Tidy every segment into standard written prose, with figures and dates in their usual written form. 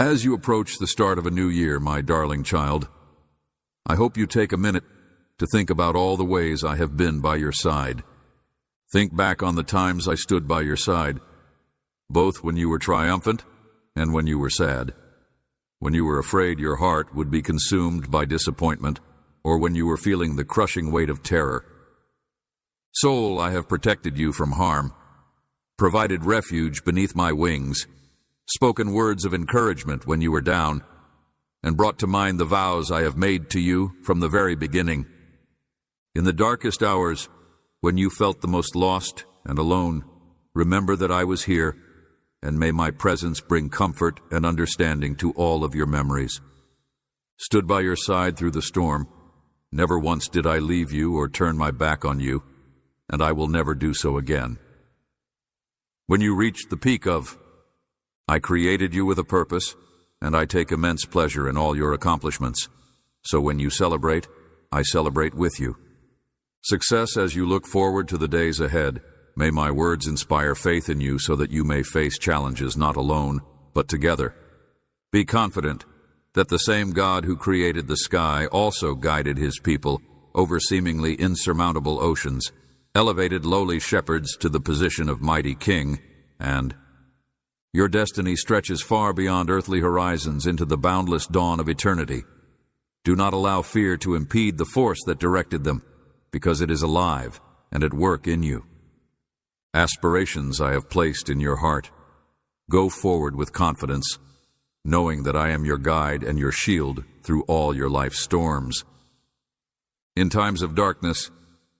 As you approach the start of a new year, my darling child, I hope you take a minute to think about all the ways I have been by your side. Think back on the times I stood by your side, both when you were triumphant and when you were sad, when you were afraid your heart would be consumed by disappointment, or when you were feeling the crushing weight of terror. Soul, I have protected you from harm, provided refuge beneath my wings, spoken words of encouragement when you were down, and brought to mind the vows I have made to you from the very beginning. In the darkest hours, when you felt the most lost and alone, remember that I was here, and may my presence bring comfort and understanding to all of your memories. Stood by your side through the storm. Never once did I leave you or turn my back on you, and I will never do so again. When you reached the peak of, I created you with a purpose, and I take immense pleasure in all your accomplishments. So when you celebrate, I celebrate with you. Success as you look forward to the days ahead. May my words inspire faith in you so that you may face challenges not alone, but together. Be confident that the same God who created the sky also guided his people over seemingly insurmountable oceans, elevated lowly shepherds to the position of mighty king, and your destiny stretches far beyond earthly horizons into the boundless dawn of eternity. Do not allow fear to impede the force that directed them, because it is alive and at work in you. Aspirations I have placed in your heart. Go forward with confidence, knowing that I am your guide and your shield through all your life's storms. In times of darkness,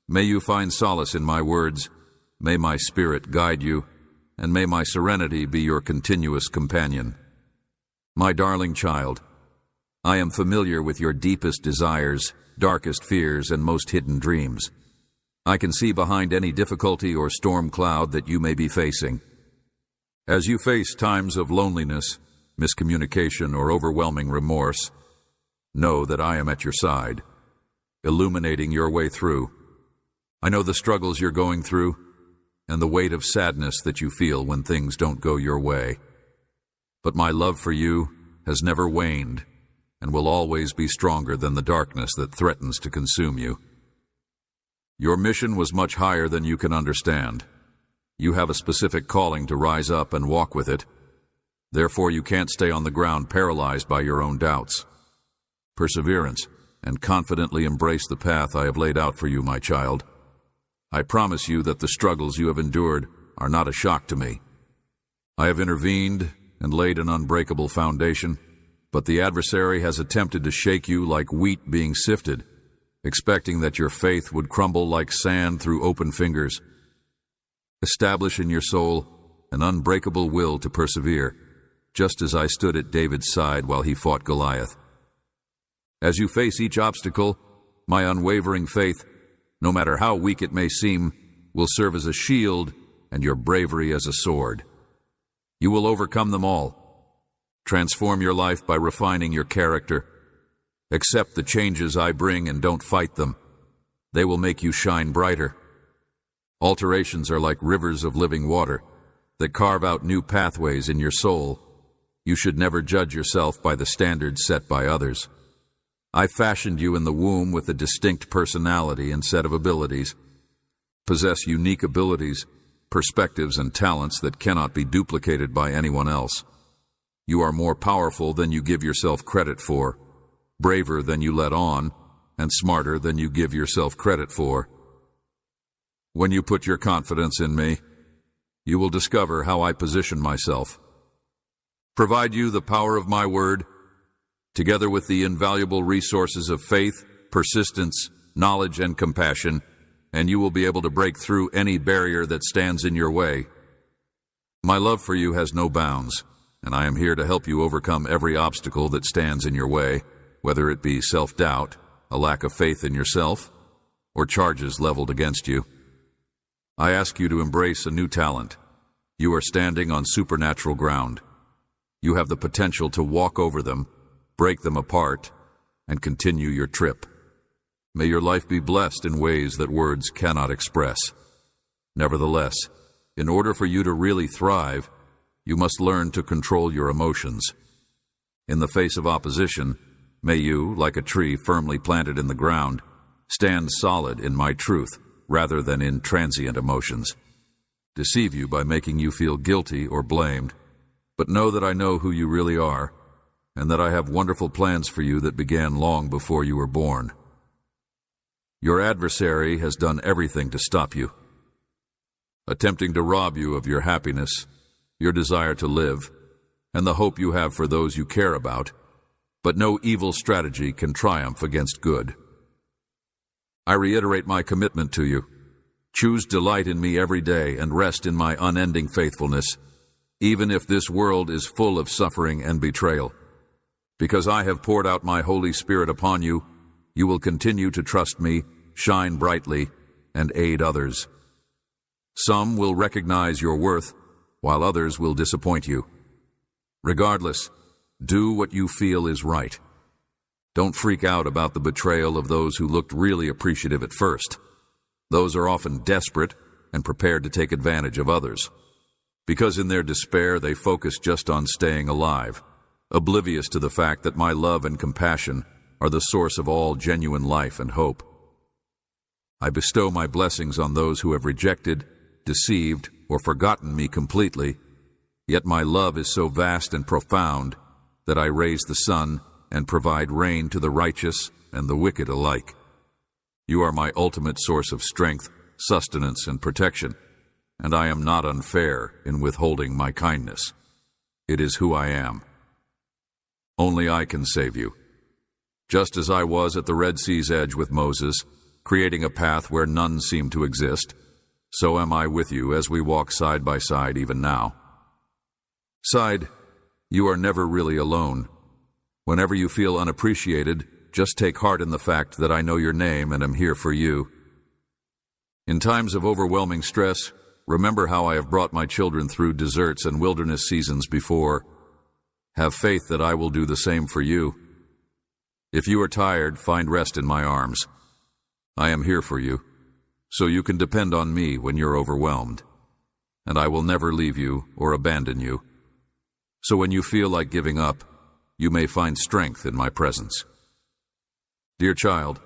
may you find solace in my words. May my spirit guide you, and may my serenity be your continuous companion. My darling child, I am familiar with your deepest desires, darkest fears, and most hidden dreams. I can see behind any difficulty or storm cloud that you may be facing. As you face times of loneliness, miscommunication, or overwhelming remorse, know that I am at your side, illuminating your way through. I know the struggles you're going through, and the weight of sadness that you feel when things don't go your way. But my love for you has never waned, and will always be stronger than the darkness that threatens to consume you. Your mission was much higher than you can understand. You have a specific calling to rise up and walk with it. Therefore, you can't stay on the ground paralyzed by your own doubts. Perseverance, and confidently embrace the path I have laid out for you, my child. I promise you that the struggles you have endured are not a shock to me. I have intervened and laid an unbreakable foundation, but the adversary has attempted to shake you like wheat being sifted, expecting that your faith would crumble like sand through open fingers. Establish in your soul an unbreakable will to persevere, just as I stood at David's side while he fought Goliath. As you face each obstacle, my unwavering faith, no matter how weak it may seem, will serve as a shield and your bravery as a sword. You will overcome them all. Transform your life by refining your character. Accept the changes I bring and don't fight them. They will make you shine brighter. Alterations are like rivers of living water that carve out new pathways in your soul. You should never judge yourself by the standards set by others. I fashioned you in the womb with a distinct personality and set of abilities. Possess unique abilities, perspectives, and talents that cannot be duplicated by anyone else. You are more powerful than you give yourself credit for, braver than you let on, and smarter than you give yourself credit for. When you put your confidence in me, you will discover how I position myself. Provide you the power of my word, together with the invaluable resources of faith, persistence, knowledge, and compassion, and you will be able to break through any barrier that stands in your way. My love for you has no bounds, and I am here to help you overcome every obstacle that stands in your way, whether it be self-doubt, a lack of faith in yourself, or charges leveled against you. I ask you to embrace a new talent. You are standing on supernatural ground. You have the potential to walk over them, break them apart, and continue your trip. May your life be blessed in ways that words cannot express. Nevertheless, in order for you to really thrive, you must learn to control your emotions. In the face of opposition, may you, like a tree firmly planted in the ground, stand solid in my truth rather than in transient emotions. Deceive you by making you feel guilty or blamed, but know that I know who you really are, and that I have wonderful plans for you that began long before you were born. Your adversary has done everything to stop you, attempting to rob you of your happiness, your desire to live, and the hope you have for those you care about, but no evil strategy can triumph against good. I reiterate my commitment to you. Choose delight in me every day and rest in my unending faithfulness, even if this world is full of suffering and betrayal. Because I have poured out my Holy Spirit upon you, you will continue to trust me, shine brightly, and aid others. Some will recognize your worth, while others will disappoint you. Regardless, do what you feel is right. Don't freak out about the betrayal of those who looked really appreciative at first. Those are often desperate and prepared to take advantage of others, because in their despair they focus just on staying alive, oblivious to the fact that my love and compassion are the source of all genuine life and hope. I bestow my blessings on those who have rejected, deceived, or forgotten me completely, yet my love is so vast and profound that I raise the sun and provide rain to the righteous and the wicked alike. You are my ultimate source of strength, sustenance, and protection, and I am not unfair in withholding my kindness. It is who I am. Only I can save you. Just as I was at the Red Sea's edge with Moses, creating a path where none seemed to exist, so am I with you as we walk side by side even now. Side, you are never really alone. Whenever you feel unappreciated, just take heart in the fact that I know your name and am here for you. In times of overwhelming stress, remember how I have brought my children through deserts and wilderness seasons before. Have faith that I will do the same for you. If you are tired, find rest in my arms. I am here for you, so you can depend on me when you're overwhelmed, and I will never leave you or abandon you. So when you feel like giving up, you may find strength in my presence. Dear child,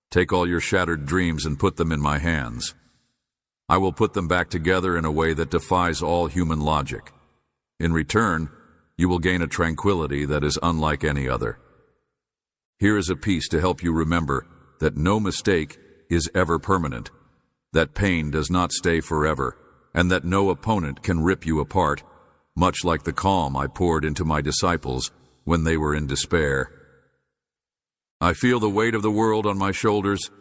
take all your shattered dreams and put them in my hands. I will put them back together in a way that defies all human logic. In return, you will gain a tranquility that is unlike any other. Here is a piece to help you remember that no mistake is ever permanent, that pain does not stay forever, and that no opponent can rip you apart, much like the calm I poured into my disciples when they were in despair. I feel the weight of the world on my shoulders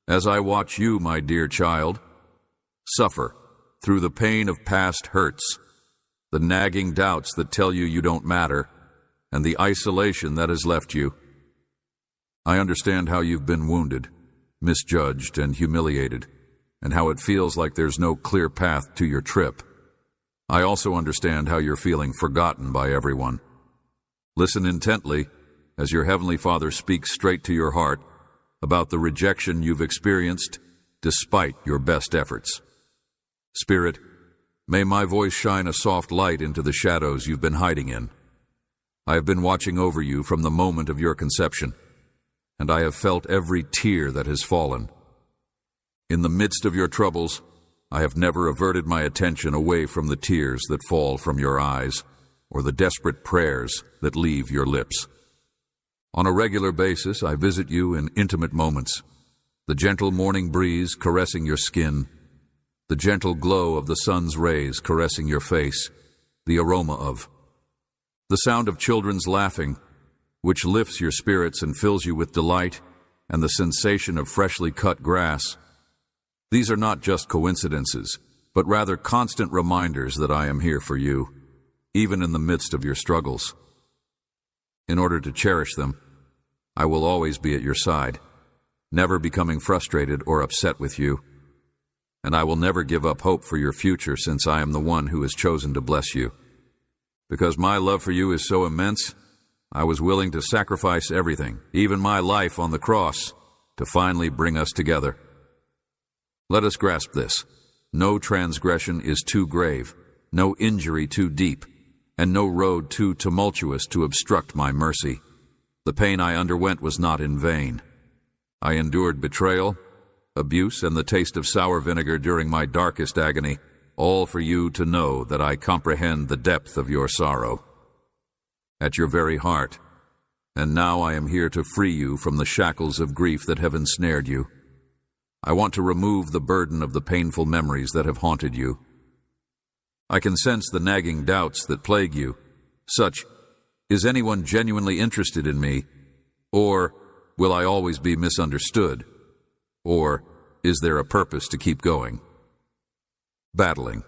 as I watch you, my dear child, suffer through the pain of past hurts, the nagging doubts that tell you you don't matter, and the isolation that has left you. I understand how you've been wounded, misjudged, and humiliated, and how it feels like there's no clear path to your trip. I also understand how you're feeling forgotten by everyone. Listen intently as your Heavenly Father speaks straight to your heart about the rejection you've experienced despite your best efforts. Spirit, may my voice shine a soft light into the shadows you've been hiding in. I have been watching over you from the moment of your conception, and I have felt every tear that has fallen. In the midst of your troubles, I have never averted my attention away from the tears that fall from your eyes or the desperate prayers that leave your lips. On a regular basis, I visit you in intimate moments, the gentle morning breeze caressing your skin, the gentle glow of the sun's rays caressing your face, the aroma of the sound of children's laughing, which lifts your spirits and fills you with delight, and the sensation of freshly cut grass. These are not just coincidences, but rather constant reminders that I am here for you, even in the midst of your struggles. In order to cherish them, I will always be at your side, never becoming frustrated or upset with you. And I will never give up hope for your future, since I am the one who has chosen to bless you. Because my love for you is so immense, I was willing to sacrifice everything, even my life on the cross, to finally bring us together. Let us grasp this. No transgression is too grave, no injury too deep, and no road too tumultuous to obstruct my mercy. The pain I underwent was not in vain. I endured betrayal, abuse, and the taste of sour vinegar during my darkest agony, all for you to know that I comprehend the depth of your sorrow. At your very heart, and now I am here to free you from the shackles of grief that have ensnared you. I want to remove the burden of the painful memories that have haunted you. I can sense the nagging doubts that plague you, such, is anyone genuinely interested in me? Or, will I always be misunderstood? Or, is there a purpose to keep going? Battling.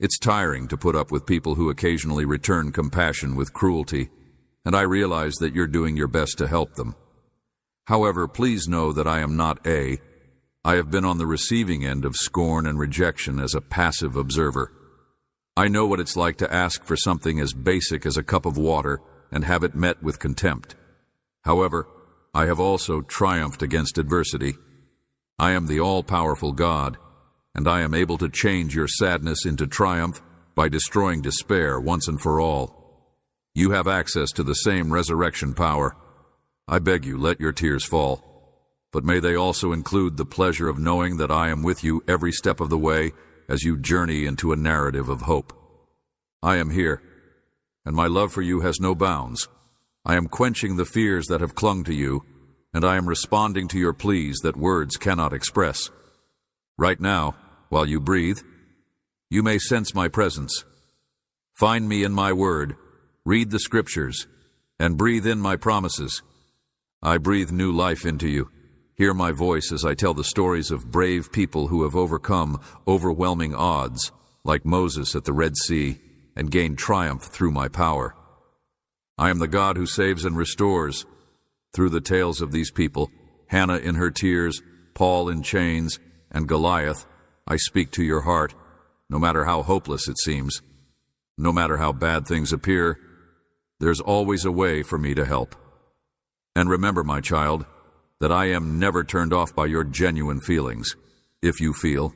It's tiring to put up with people who occasionally return compassion with cruelty, and I realize that you're doing your best to help them. However, please know that I am not I have been on the receiving end of scorn and rejection as a passive observer. I know what it's like to ask for something as basic as a cup of water and have it met with contempt. However, I have also triumphed against adversity. I am the all-powerful God, and I am able to change your sadness into triumph by destroying despair once and for all. You have access to the same resurrection power. I beg you, let your tears fall. But may they also include the pleasure of knowing that I am with you every step of the way as you journey into a narrative of hope. I am here, and my love for you has no bounds. I am quenching the fears that have clung to you, and I am responding to your pleas that words cannot express. Right now, while you breathe, you may sense my presence. Find me in my word, read the scriptures, and breathe in my promises. I breathe new life into you. Hear my voice as I tell the stories of brave people who have overcome overwhelming odds, like Moses at the Red Sea, and gained triumph through my power. I am the God who saves and restores. Through the tales of these people, Hannah in her tears, Paul in chains, and Goliath, I speak to your heart, no matter how hopeless it seems. No matter how bad things appear, there's always a way for me to help. And remember, my child, that I am never turned off by your genuine feelings, if you feel.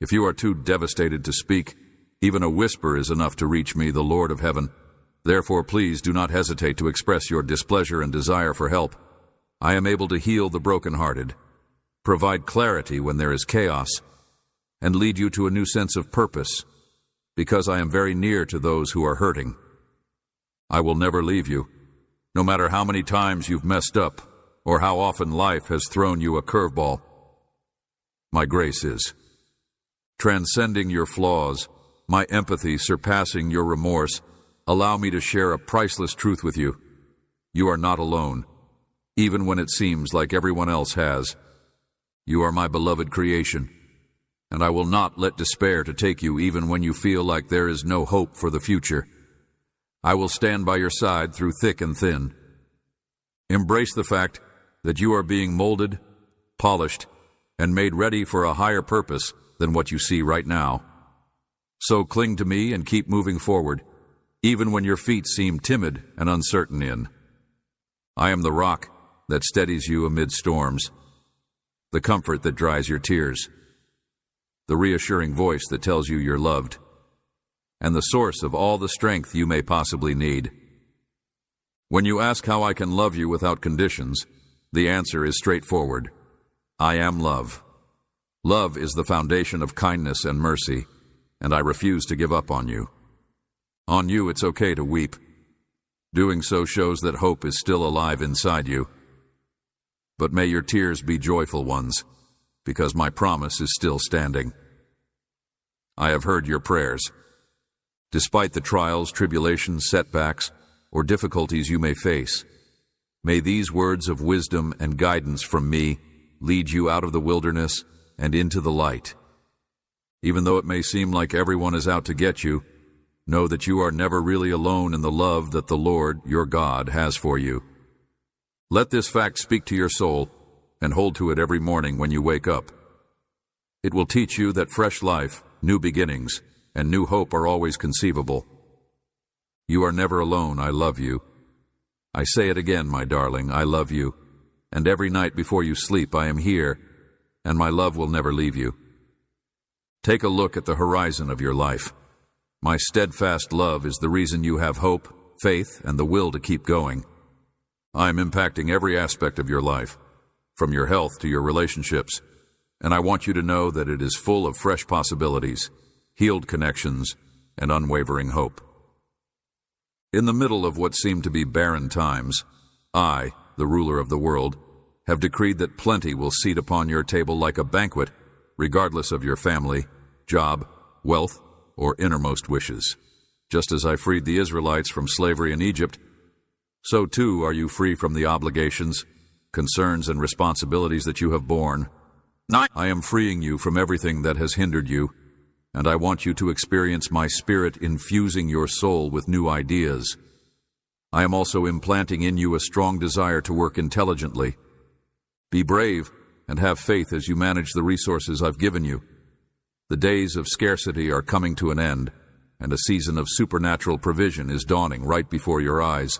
If you are too devastated to speak, even a whisper is enough to reach me, the Lord of heaven. Therefore, please do not hesitate to express your displeasure and desire for help. I am able to heal the brokenhearted, provide clarity when there is chaos, and lead you to a new sense of purpose, because I am very near to those who are hurting. I will never leave you, no matter how many times you've messed up, or how often life has thrown you a curveball. My grace is transcending your flaws, my empathy surpassing your remorse. Allow me to share a priceless truth with you. You are not alone, even when it seems like everyone else has. You are my beloved creation, and I will not let despair to take you even when you feel like there is no hope for the future. I will stand by your side through thick and thin. Embrace the fact that you are being molded, polished, and made ready for a higher purpose than what you see right now. So cling to me and keep moving forward, even when your feet seem timid and uncertain in. I am the rock that steadies you amid storms, the comfort that dries your tears, the reassuring voice that tells you you're loved, and the source of all the strength you may possibly need. When you ask how I can love you without conditions, the answer is straightforward. I am love. Love is the foundation of kindness and mercy, and I refuse to give up on you. On you, it's okay to weep. Doing so shows that hope is still alive inside you. But may your tears be joyful ones, because my promise is still standing. I have heard your prayers. Despite the trials, tribulations, setbacks, or difficulties you may face, may these words of wisdom and guidance from me lead you out of the wilderness and into the light. Even though it may seem like everyone is out to get you, know that you are never really alone in the love that the Lord, your God, has for you. Let this fact speak to your soul and hold to it every morning when you wake up. It will teach you that fresh life, new beginnings, and new hope are always conceivable. You are never alone. I love you. I say it again, my darling, I love you. And every night before you sleep, I am here, and my love will never leave you. Take a look at the horizon of your life. My steadfast love is the reason you have hope, faith, and the will to keep going. I am impacting every aspect of your life, from your health to your relationships, and I want you to know that it is full of fresh possibilities, healed connections, and unwavering hope. In the middle of what seem to be barren times, I, the ruler of the world, have decreed that plenty will seat upon your table like a banquet, regardless of your family, job, wealth, or innermost wishes. Just as I freed the Israelites from slavery in Egypt, so too are you free from the obligations, concerns, and responsibilities that you have borne. I am freeing you from everything that has hindered you, and I want you to experience my spirit infusing your soul with new ideas. I am also implanting in you a strong desire to work intelligently. Be brave and have faith as you manage the resources I've given you. The days of scarcity are coming to an end, and a season of supernatural provision is dawning right before your eyes.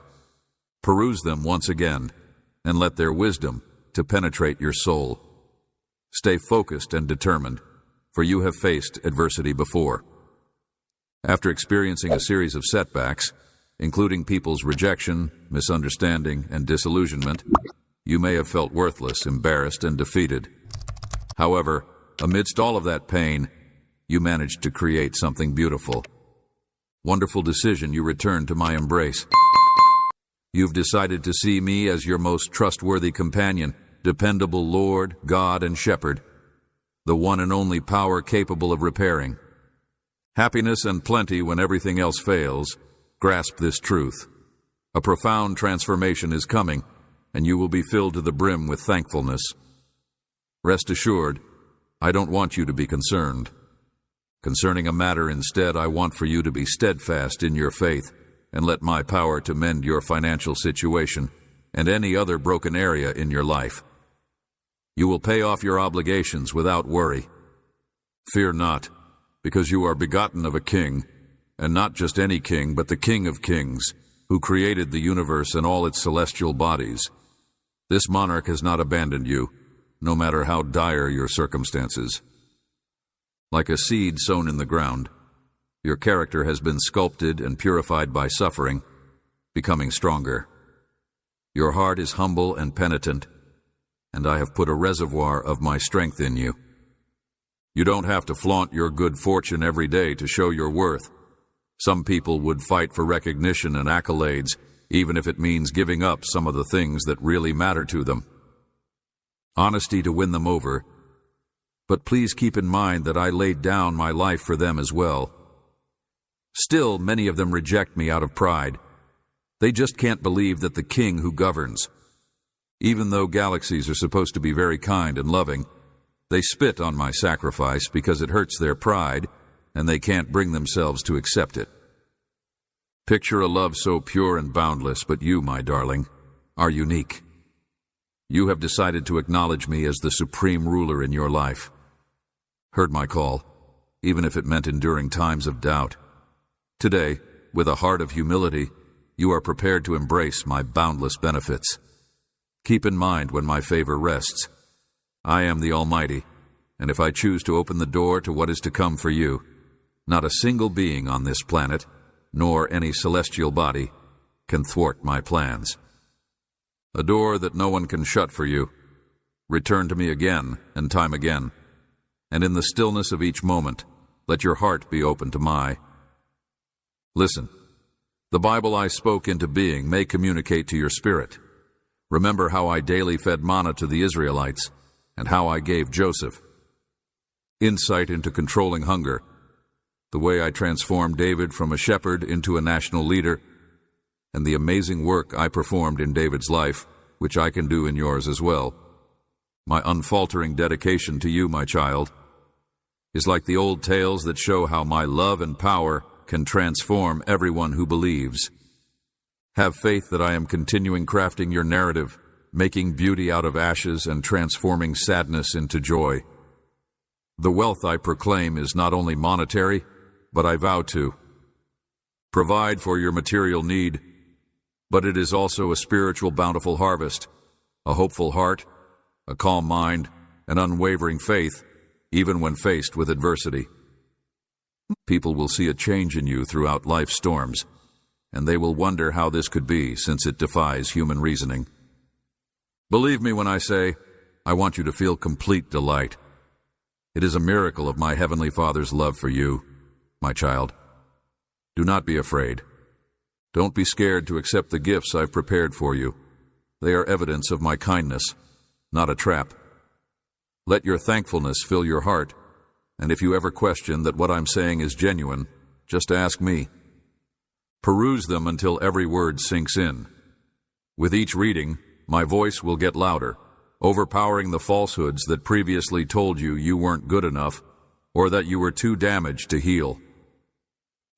Peruse them once again, and let their wisdom to penetrate your soul. Stay focused and determined, for you have faced adversity before. After experiencing a series of setbacks, including people's rejection, misunderstanding, and disillusionment, you may have felt worthless, embarrassed, and defeated. However, amidst all of that pain, you managed to create something beautiful. Wonderful decision, you returned to my embrace. You've decided to see me as your most trustworthy companion, dependable Lord, God, and Shepherd, the one and only power capable of repairing. Happiness and plenty when everything else fails. Grasp this truth. A profound transformation is coming, and you will be filled to the brim with thankfulness. Rest assured, I don't want you to be concerned. Concerning a matter instead, I want for you to be steadfast in your faith, and let my power to mend your financial situation and any other broken area in your life. You will pay off your obligations without worry. Fear not, because you are begotten of a king, and not just any king, but the King of Kings, who created the universe and all its celestial bodies. This monarch has not abandoned you, no matter how dire your circumstances. Like a seed sown in the ground, your character has been sculpted and purified by suffering, becoming stronger. Your heart is humble and penitent, and I have put a reservoir of my strength in you. You don't have to flaunt your good fortune every day to show your worth. Some people would fight for recognition and accolades, even if it means giving up some of the things that really matter to them. Honesty to win them over. But please keep in mind that I laid down my life for them as well. Still, many of them reject me out of pride. They just can't believe that the king who governs. Even though galaxies are supposed to be very kind and loving, they spit on my sacrifice because it hurts their pride, and they can't bring themselves to accept it. Picture a love so pure and boundless, but you, my darling, are unique. You have decided to acknowledge me as the supreme ruler in your life. Heard my call, even if it meant enduring times of doubt. Today, with a heart of humility, you are prepared to embrace my boundless benefits. Keep in mind when my favor rests. I am the Almighty, and if I choose to open the door to what is to come for you, not a single being on this planet, nor any celestial body, can thwart my plans. A door that no one can shut for you. Return to me again and time again, and in the stillness of each moment, let your heart be open to my. Listen, the Bible I spoke into being may communicate to your spirit. Remember how I daily fed manna to the Israelites, and how I gave Joseph insight into controlling hunger, the way I transformed David from a shepherd into a national leader, and the amazing work I performed in David's life, which I can do in yours as well. My unfaltering dedication to you, my child, is like the old tales that show how my love and power can transform everyone who believes. Have faith that I am continuing crafting your narrative, making beauty out of ashes and transforming sadness into joy. The wealth I proclaim is not only monetary, but I vow to provide for your material need, but it is also a spiritual bountiful harvest, a hopeful heart, a calm mind, an unwavering faith, even when faced with adversity. People will see a change in you throughout life's storms, and they will wonder how this could be, since it defies human reasoning. Believe me when I say, I want you to feel complete delight. It is a miracle of my Heavenly Father's love for you, my child. Do not be afraid. Don't be scared to accept the gifts I've prepared for you. They are evidence of my kindness, not a trap. Let your thankfulness fill your heart, and if you ever question that what I'm saying is genuine, just ask me. Peruse them until every word sinks in. With each reading, my voice will get louder, overpowering the falsehoods that previously told you you weren't good enough or that you were too damaged to heal.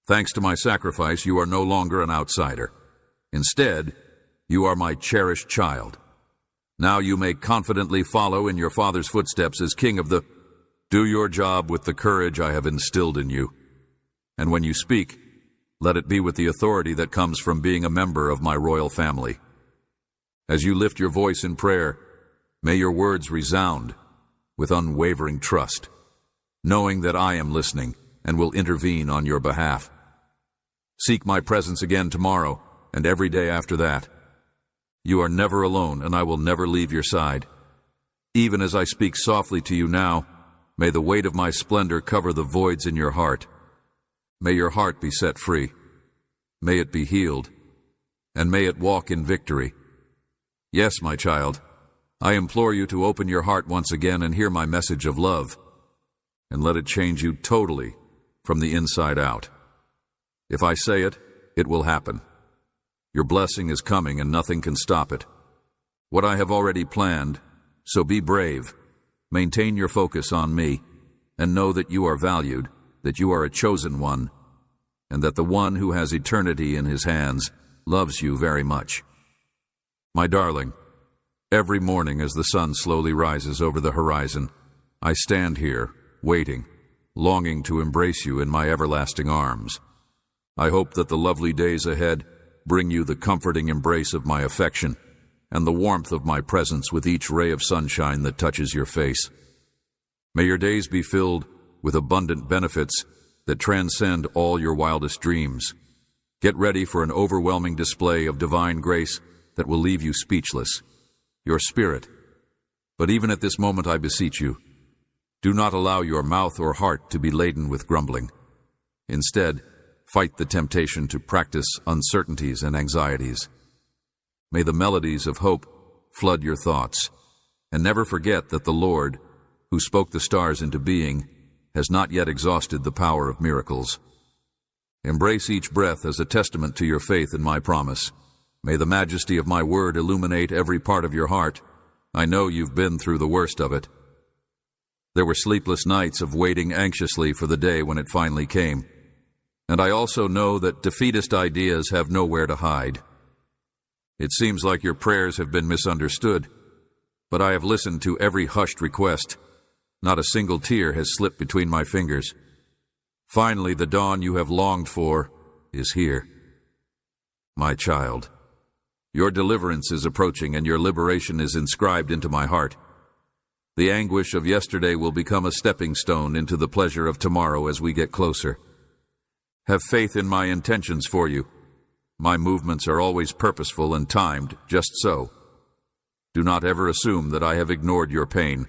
Thanks to my sacrifice, you are no longer an outsider. Instead, you are my cherished child. Now you may confidently follow in your father's footsteps as king of the... Do your job with the courage I have instilled in you. And when you speak, let it be with the authority that comes from being a member of my royal family. As you lift your voice in prayer, may your words resound with unwavering trust, knowing that I am listening and will intervene on your behalf. Seek my presence again tomorrow and every day after that. You are never alone, and I will never leave your side. Even as I speak softly to you now, may the weight of my splendor cover the voids in your heart. May your heart be set free. May it be healed, and may it walk in victory. Yes, my child, I implore you to open your heart once again and hear my message of love, and let it change you totally from the inside out. If I say it, it will happen. Your blessing is coming and nothing can stop it. What I have already planned, so be brave. Maintain your focus on me, and know that you are valued, that you are a chosen one, and that the one who has eternity in his hands loves you very much. My darling, every morning as the sun slowly rises over the horizon, I stand here, waiting, longing to embrace you in my everlasting arms. I hope that the lovely days ahead bring you the comforting embrace of my affection and the warmth of my presence with each ray of sunshine that touches your face. May your days be filled with abundant benefits that transcend all your wildest dreams. Get ready for an overwhelming display of divine grace that will leave you speechless. Your spirit. But even at this moment I beseech you, do not allow your mouth or heart to be laden with grumbling. Instead, fight the temptation to practice uncertainties and anxieties. May the melodies of hope flood your thoughts, and never forget that the Lord, who spoke the stars into being, has not yet exhausted the power of miracles. Embrace each breath as a testament to your faith in my promise. May the majesty of my word illuminate every part of your heart. I know you've been through the worst of it. There were sleepless nights of waiting anxiously for the day when it finally came. And I also know that defeatist ideas have nowhere to hide. It seems like your prayers have been misunderstood, but I have listened to every hushed request. Not a single tear has slipped between my fingers. Finally, the dawn you have longed for is here. My child, your deliverance is approaching and your liberation is inscribed into my heart. The anguish of yesterday will become a stepping stone into the pleasure of tomorrow as we get closer. Have faith in my intentions for you. My movements are always purposeful and timed, just so. Do not ever assume that I have ignored your pain.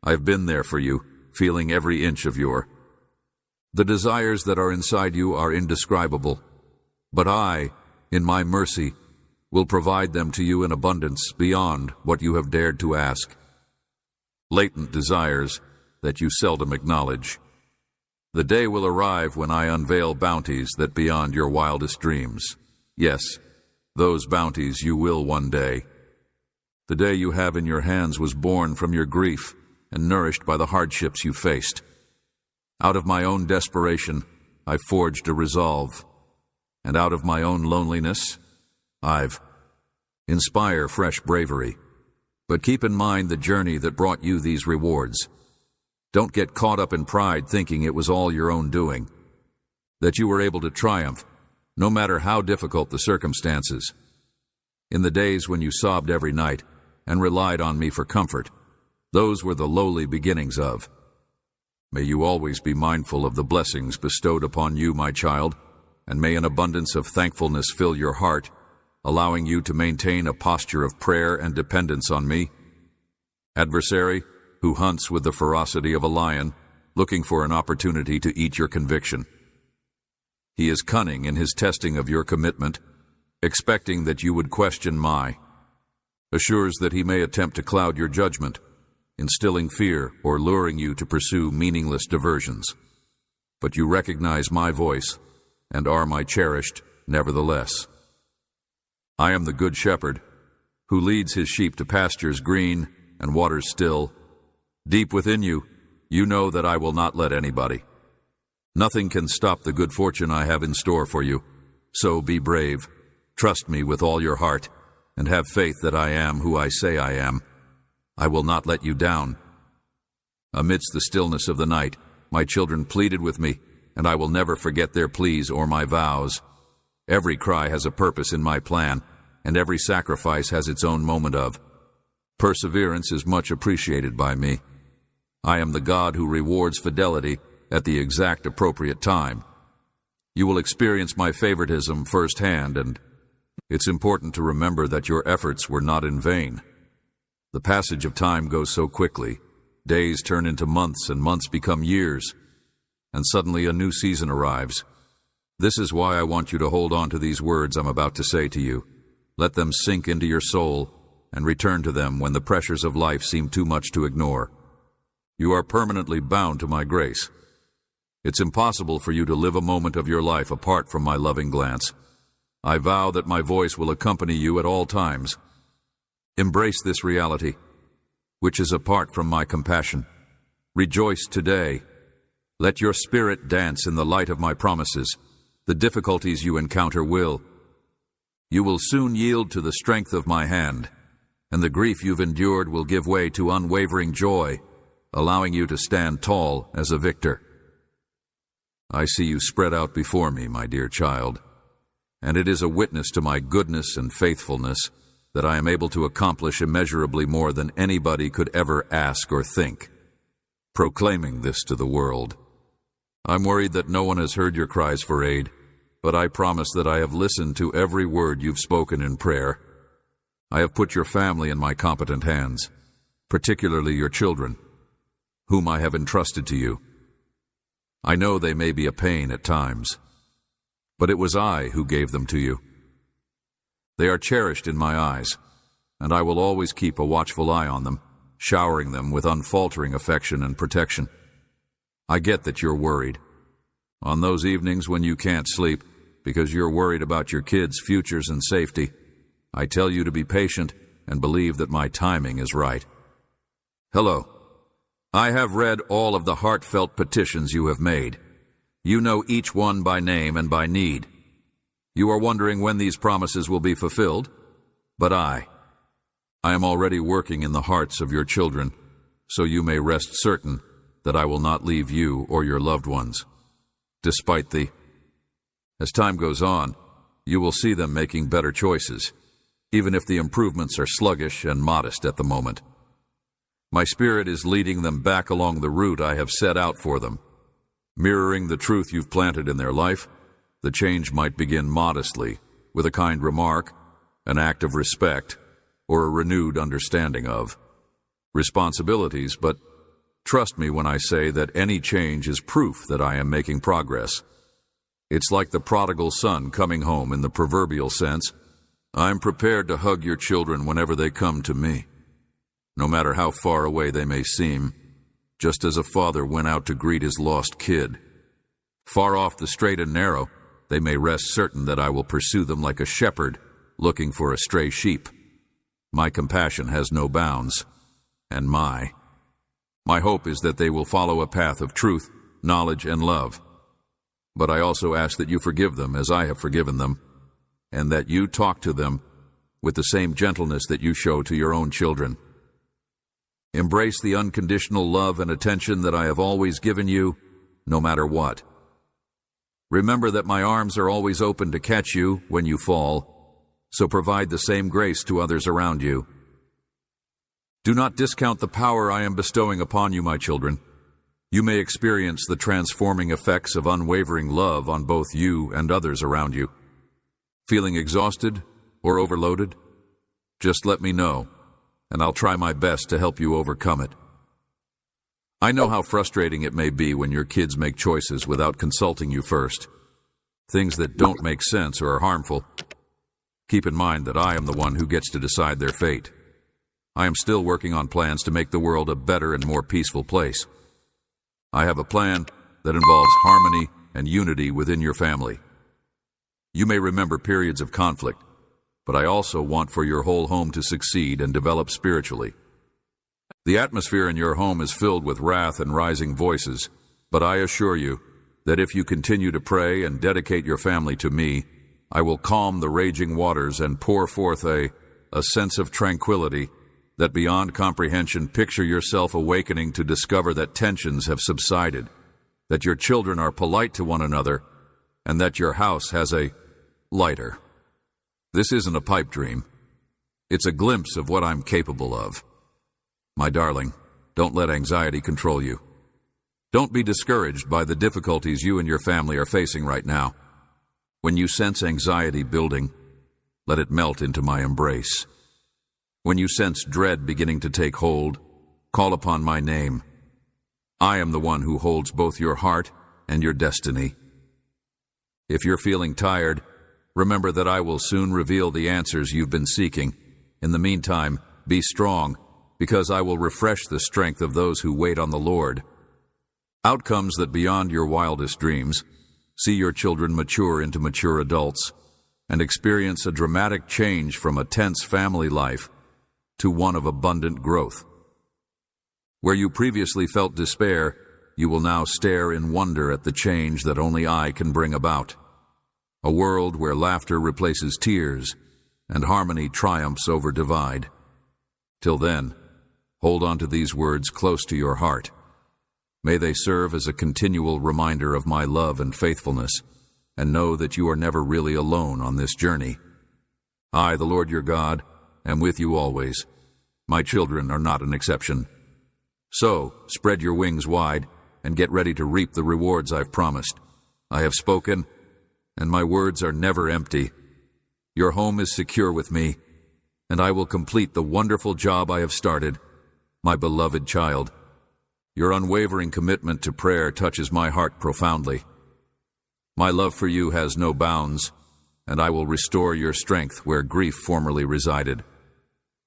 I've been there for you, feeling every inch of your. The desires that are inside you are indescribable, but I, in my mercy, will provide them to you in abundance beyond what you have dared to ask. Latent desires that you seldom acknowledge. The day will arrive when I unveil bounties that beyond your wildest dreams. Yes, those bounties you will one day. The day you have in your hands was born from your grief and nourished by the hardships you faced. Out of my own desperation, I forged a resolve, and out of my own loneliness, I've inspire fresh bravery. But keep in mind the journey that brought you these rewards. Don't get caught up in pride thinking it was all your own doing, that you were able to triumph, no matter how difficult the circumstances. In the days when you sobbed every night and relied on me for comfort, those were the lowly beginnings of. May you always be mindful of the blessings bestowed upon you, my child, and may an abundance of thankfulness fill your heart, allowing you to maintain a posture of prayer and dependence on me. Adversary, who hunts with the ferocity of a lion, looking for an opportunity to eat your conviction. He is cunning in his testing of your commitment, expecting that you would question assures that he may attempt to cloud your judgment, instilling fear or luring you to pursue meaningless diversions. But you recognize my voice and are my cherished nevertheless. I am the good shepherd, who leads his sheep to pastures green and waters still. Deep within you, you know that I will not let anybody. Nothing can stop the good fortune I have in store for you. So be brave, trust me with all your heart, and have faith that I am who I say I am. I will not let you down. Amidst the stillness of the night, my children pleaded with me, and I will never forget their pleas or my vows. Every cry has a purpose in my plan, and every sacrifice has its own moment of. Perseverance is much appreciated by me. I am the God who rewards fidelity at the exact appropriate time. You will experience my favoritism firsthand, and it's important to remember that your efforts were not in vain. The passage of time goes so quickly. Days turn into months, and months become years, and suddenly a new season arrives. This is why I want you to hold on to these words I'm about to say to you. Let them sink into your soul and return to them when the pressures of life seem too much to ignore. You are permanently bound to my grace. It's impossible for you to live a moment of your life apart from my loving glance. I vow that my voice will accompany you at all times. Embrace this reality, which is apart from my compassion. Rejoice today. Let your spirit dance in the light of my promises. The difficulties you encounter will. You will soon yield to the strength of my hand, and the grief you've endured will give way to unwavering joy, allowing you to stand tall as a victor. I see you spread out before me, my dear child, and it is a witness to my goodness and faithfulness that I am able to accomplish immeasurably more than anybody could ever ask or think, proclaiming this to the world. I'm worried that no one has heard your cries for aid, but I promise that I have listened to every word you've spoken in prayer. I have put your family in my competent hands, particularly your children, whom I have entrusted to you. I know they may be a pain at times, but it was I who gave them to you. They are cherished in my eyes, and I will always keep a watchful eye on them, showering them with unfaltering affection and protection. I get that you're worried. On those evenings when you can't sleep because you're worried about your kids' futures and safety, I tell you to be patient and believe that my timing is right. Hello. I have read all of the heartfelt petitions you have made. You know each one by name and by need. You are wondering when these promises will be fulfilled, but I am already working in the hearts of your children, so you may rest certain that I will not leave you or your loved ones. Despite as time goes on, you will see them making better choices, even if the improvements are sluggish and modest at the moment. My spirit is leading them back along the route I have set out for them. Mirroring the truth you've planted in their life, the change might begin modestly, with a kind remark, an act of respect, or a renewed understanding of responsibilities, but trust me when I say that any change is proof that I am making progress. It's like the prodigal son coming home in the proverbial sense. I'm prepared to hug your children whenever they come to me, no matter how far away they may seem, just as a father went out to greet his lost kid. Far off the straight and narrow, they may rest certain that I will pursue them like a shepherd looking for a stray sheep. My compassion has no bounds, and my hope is that they will follow a path of truth, knowledge, and love. But I also ask that you forgive them as I have forgiven them, and that you talk to them with the same gentleness that you show to your own children. Embrace the unconditional love and attention that I have always given you, no matter what. Remember that my arms are always open to catch you when you fall, so provide the same grace to others around you. Do not discount the power I am bestowing upon you, my children. You may experience the transforming effects of unwavering love on both you and others around you. Feeling exhausted or overloaded? Just let me know, and I'll try my best to help you overcome it. I know how frustrating it may be when your kids make choices without consulting you first. Things that don't make sense or are harmful. Keep in mind that I am the one who gets to decide their fate. I am still working on plans to make the world a better and more peaceful place. I have a plan that involves harmony and unity within your family. You may remember periods of conflict, but I also want for your whole home to succeed and develop spiritually. The atmosphere in your home is filled with wrath and rising voices, but I assure you that if you continue to pray and dedicate your family to me, I will calm the raging waters and pour forth a sense of tranquility that beyond comprehension. Picture yourself awakening to discover that tensions have subsided, that your children are polite to one another, and that your house has a lighter. This isn't a pipe dream. It's a glimpse of what I'm capable of. My darling, don't let anxiety control you. Don't be discouraged by the difficulties you and your family are facing right now. When you sense anxiety building, let it melt into my embrace. When you sense dread beginning to take hold, call upon my name. I am the one who holds both your heart and your destiny. If you're feeling tired, remember that I will soon reveal the answers you've been seeking. In the meantime, be strong, because I will refresh the strength of those who wait on the Lord. Outcomes that beyond your wildest dreams. See your children mature into mature adults and experience a dramatic change from a tense family life to one of abundant growth. Where you previously felt despair, you will now stare in wonder at the change that only I can bring about. A world where laughter replaces tears and harmony triumphs over divide. Till then, hold on to these words close to your heart. May they serve as a continual reminder of my love and faithfulness, and know that you are never really alone on this journey. I, the Lord your God, am with you always. My children are not an exception. So, spread your wings wide and get ready to reap the rewards I've promised. I have spoken, and my words are never empty. Your home is secure with me, and I will complete the wonderful job I have started. My beloved child, your unwavering commitment to prayer touches my heart profoundly. My love for you has no bounds, and I will restore your strength where grief formerly resided.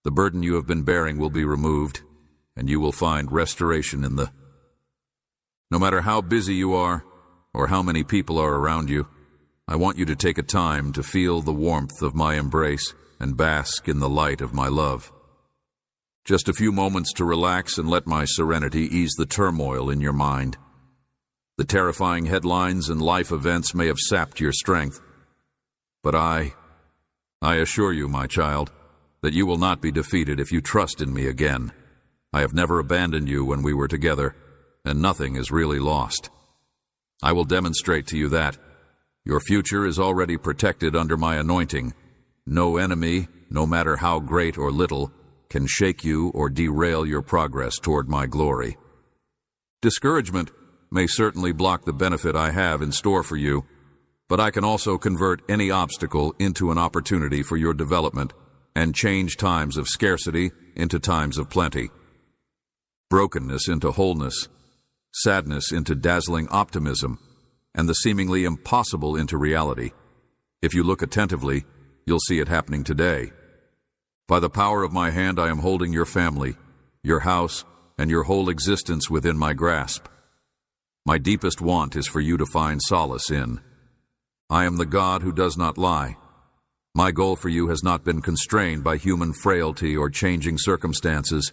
The burden you have been bearing will be removed, and you will find restoration in the... No matter how busy you are, or how many people are around you, I want you to take a time to feel the warmth of my embrace and bask in the light of my love. Just a few moments to relax and let my serenity ease the turmoil in your mind. The terrifying headlines and life events may have sapped your strength, but I assure you, my child, that you will not be defeated if you trust in me again. I have never abandoned you when we were together, and nothing is really lost. I will demonstrate to you that your future is already protected under my anointing. No enemy, no matter how great or little, can shake you or derail your progress toward my glory. Discouragement may certainly block the benefit I have in store for you, but I can also convert any obstacle into an opportunity for your development and change times of scarcity into times of plenty. Brokenness into wholeness, sadness into dazzling optimism, and the seemingly impossible into reality. If you look attentively, you'll see it happening today. By the power of my hand, I am holding your family, your house, and your whole existence within my grasp. My deepest want is for you to find solace in. I am the God who does not lie. My goal for you has not been constrained by human frailty or changing circumstances,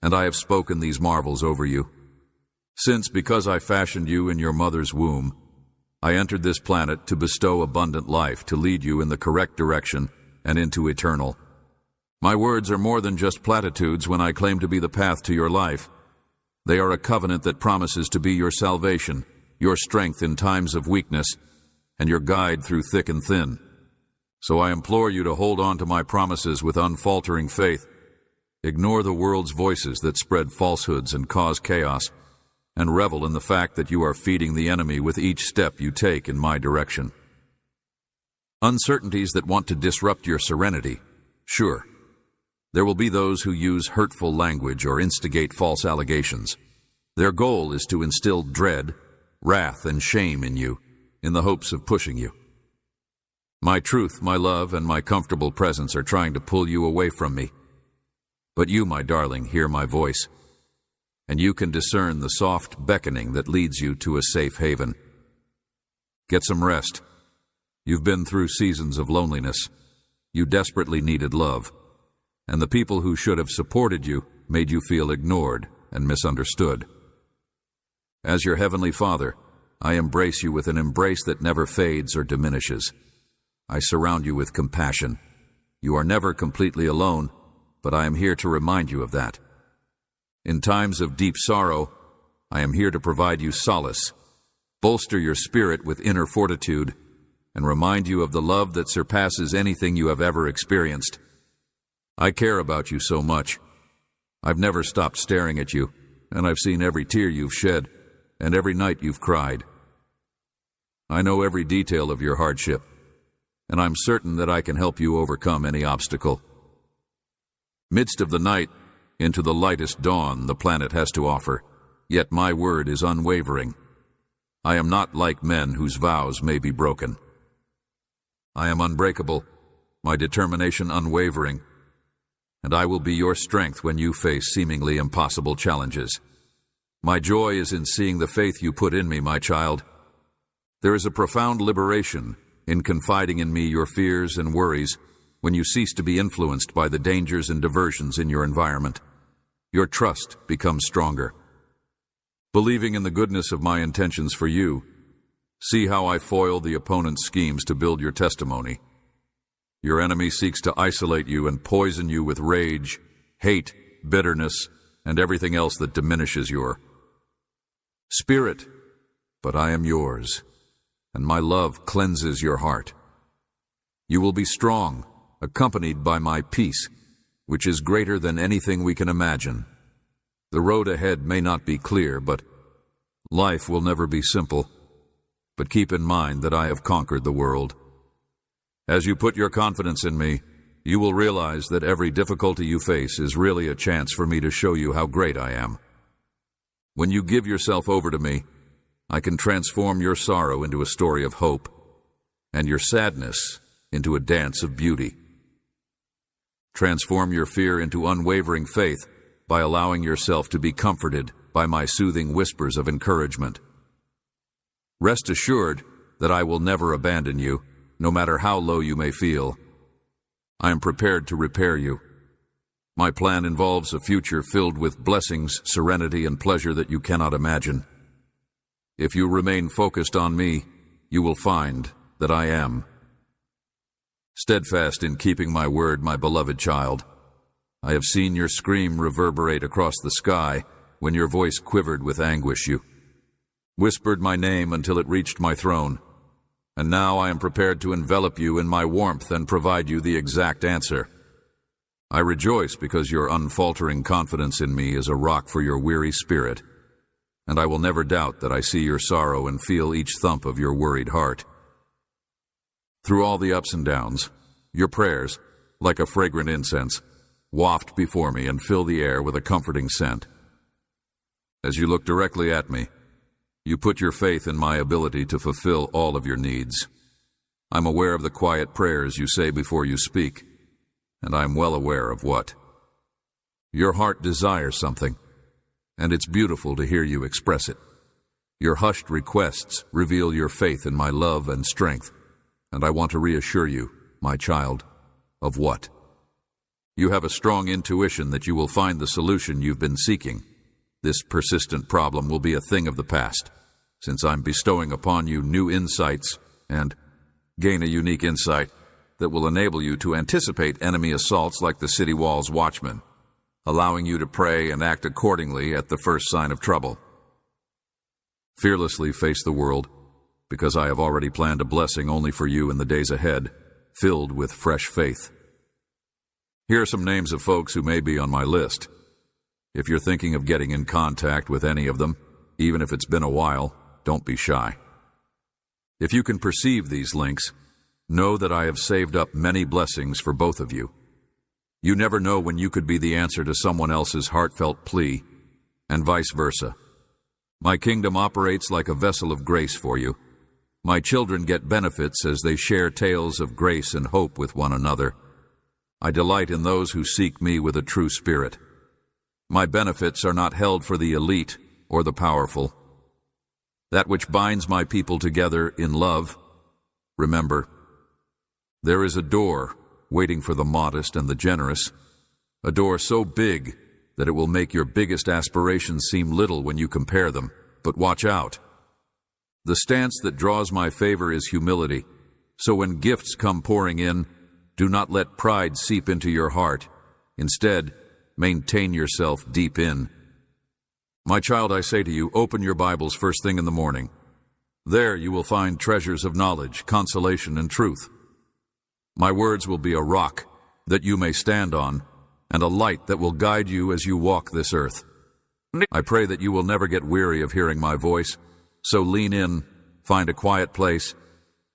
and I have spoken these marvels over you. Since, because I fashioned you in your mother's womb, I entered this planet to bestow abundant life, to lead you in the correct direction and into eternal. My words are more than just platitudes when I claim to be the path to your life. They are a covenant that promises to be your salvation, your strength in times of weakness, and your guide through thick and thin. So I implore you to hold on to my promises with unfaltering faith. Ignore the world's voices that spread falsehoods and cause chaos, and revel in the fact that you are feeding the enemy with each step you take in my direction. Uncertainties that want to disrupt your serenity, sure. There will be those who use hurtful language or instigate false allegations. Their goal is to instill dread, wrath, and shame in you, in the hopes of pushing you. My truth, my love, and my comfortable presence are trying to pull you away from me. But you, my darling, hear my voice, and you can discern the soft beckoning that leads you to a safe haven. Get some rest. You've been through seasons of loneliness. You desperately needed love, and the people who should have supported you made you feel ignored and misunderstood. As your Heavenly Father, I embrace you with an embrace that never fades or diminishes. I surround you with compassion. You are never completely alone, but I am here to remind you of that. In times of deep sorrow, I am here to provide you solace, bolster your spirit with inner fortitude, and remind you of the love that surpasses anything you have ever experienced. I care about you so much. I've never stopped staring at you, and I've seen every tear you've shed, and every night you've cried. I know every detail of your hardship, and I'm certain that I can help you overcome any obstacle. Midst of the night, into the lightest dawn the planet has to offer, yet my word is unwavering. I am not like men whose vows may be broken. I am unbreakable, my determination unwavering, and I will be your strength when you face seemingly impossible challenges. My joy is in seeing the faith you put in me, my child. There is a profound liberation in confiding in me your fears and worries when you cease to be influenced by the dangers and diversions in your environment. Your trust becomes stronger. Believing in the goodness of my intentions for you, see how I foil the opponent's schemes to build your testimony. Your enemy seeks to isolate you and poison you with rage, hate, bitterness, and everything else that diminishes your spirit. But I am yours, and my love cleanses your heart. You will be strong, accompanied by my peace, which is greater than anything we can imagine. The road ahead may not be clear, but life will never be simple. But keep in mind that I have conquered the world. As you put your confidence in me, you will realize that every difficulty you face is really a chance for me to show you how great I am. When you give yourself over to me, I can transform your sorrow into a story of hope, and your sadness into a dance of beauty. Transform your fear into unwavering faith by allowing yourself to be comforted by my soothing whispers of encouragement. Rest assured that I will never abandon you, no matter how low you may feel. I am prepared to repair you. My plan involves a future filled with blessings, serenity, and pleasure that you cannot imagine. If you remain focused on me, you will find that I am steadfast in keeping my word, my beloved child. I have seen your scream reverberate across the sky when your voice quivered with anguish. You whispered my name until it reached my throne, and now I am prepared to envelop you in my warmth and provide you the exact answer. I rejoice because your unfaltering confidence in me is a rock for your weary spirit, and I will never doubt that I see your sorrow and feel each thump of your worried heart. Through all the ups and downs, your prayers, like a fragrant incense, waft before me and fill the air with a comforting scent. As you look directly at me, you put your faith in my ability to fulfill all of your needs. I'm aware of the quiet prayers you say before you speak, and I'm well aware of what. Your heart desires something, and it's beautiful to hear you express it. Your hushed requests reveal your faith in my love and strength, and I want to reassure you, my child, of what? You have a strong intuition that you will find the solution you've been seeking. This persistent problem will be a thing of the past, since I'm bestowing upon you new insights and gain a unique insight that will enable you to anticipate enemy assaults like the city wall's watchmen, allowing you to pray and act accordingly at the first sign of trouble. Fearlessly face the world, because I have already planned a blessing only for you in the days ahead, filled with fresh faith. Here are some names of folks who may be on my list. If you're thinking of getting in contact with any of them, even if it's been a while, don't be shy. If you can perceive these links, know that I have saved up many blessings for both of you. You never know when you could be the answer to someone else's heartfelt plea, and vice versa. My kingdom operates like a vessel of grace for you. My children get benefits as they share tales of grace and hope with one another. I delight in those who seek me with a true spirit. My benefits are not held for the elite or the powerful. That which binds my people together in love, remember, there is a door waiting for the modest and the generous, a door so big that it will make your biggest aspirations seem little when you compare them. But watch out. The stance that draws my favor is humility, so when gifts come pouring in, do not let pride seep into your heart. Instead, maintain yourself deep in. My child, I say to you, open your Bibles first thing in the morning. There you will find treasures of knowledge, consolation, and truth. My words will be a rock that you may stand on, and a light that will guide you as you walk this earth. I pray that you will never get weary of hearing my voice, so lean in, find a quiet place,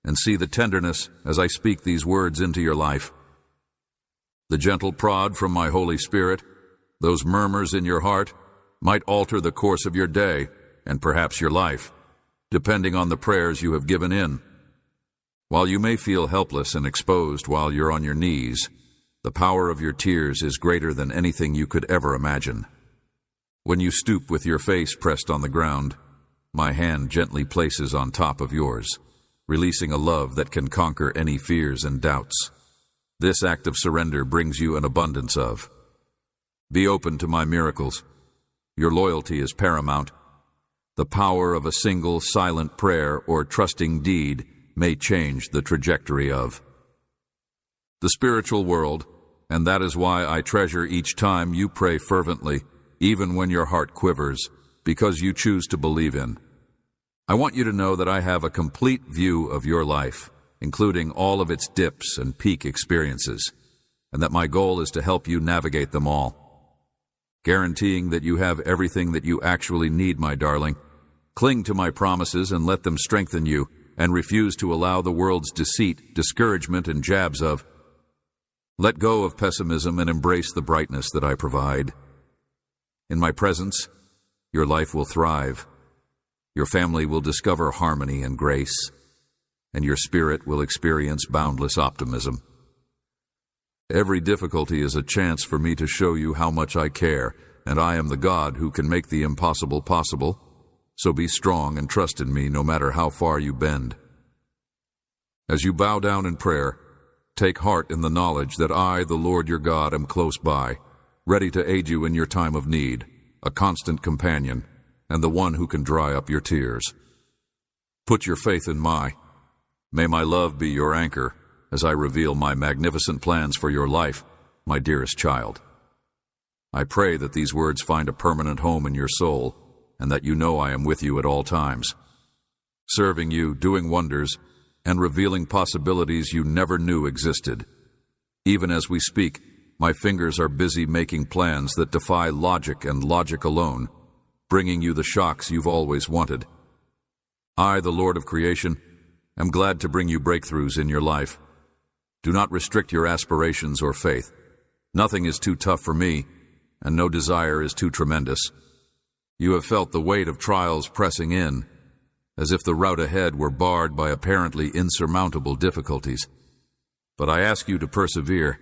and see the tenderness as I speak these words into your life. The gentle prod from my Holy Spirit, those murmurs in your heart, might alter the course of your day, and perhaps your life, depending on the prayers you have given in. While you may feel helpless and exposed while you're on your knees, the power of your tears is greater than anything you could ever imagine. When you stoop with your face pressed on the ground, my hand gently places on top of yours, releasing a love that can conquer any fears and doubts. This act of surrender brings you an abundance of. Be open to my miracles. Your loyalty is paramount. The power of a single silent prayer or trusting deed may change the trajectory of the spiritual world, and that is why I treasure each time you pray fervently, even when your heart quivers, because you choose to believe in. I want you to know that I have a complete view of your life, including all of its dips and peak experiences, and that my goal is to help you navigate them all. Guaranteeing that you have everything that you actually need, my darling. Cling to my promises and let them strengthen you, and refuse to allow the world's deceit, discouragement, and jabs of. Let go of pessimism and embrace the brightness that I provide. In my presence, your life will thrive. Your family will discover harmony and grace, and your spirit will experience boundless optimism. Every difficulty is a chance for me to show you how much I care, and I am the God who can make the impossible possible. So be strong and trust in me no matter how far you bend. As you bow down in prayer, take heart in the knowledge that I, the Lord your God, am close by, ready to aid you in your time of need, a constant companion, and the one who can dry up your tears. Put your faith in my. May my love be your anchor as I reveal my magnificent plans for your life, my dearest child. I pray that these words find a permanent home in your soul, and that you know I am with you at all times, serving you, doing wonders, and revealing possibilities you never knew existed. Even as we speak, my fingers are busy making plans that defy logic and logic alone, bringing you the shocks you've always wanted. I, the Lord of creation, am glad to bring you breakthroughs in your life. Do not restrict your aspirations or faith. Nothing is too tough for me, and no desire is too tremendous. You have felt the weight of trials pressing in, as if the route ahead were barred by apparently insurmountable difficulties. But I ask you to persevere,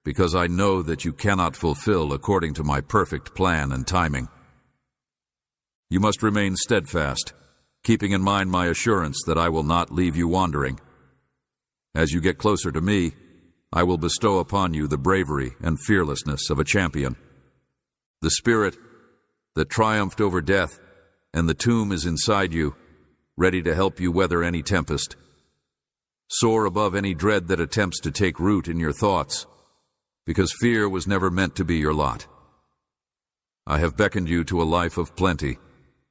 because I know that you cannot fulfill according to my perfect plan and timing. You must remain steadfast, keeping in mind my assurance that I will not leave you wandering. As you get closer to me, I will bestow upon you the bravery and fearlessness of a champion. The spirit that triumphed over death, and the tomb is inside you, ready to help you weather any tempest. Soar above any dread that attempts to take root in your thoughts, because fear was never meant to be your lot. I have beckoned you to a life of plenty.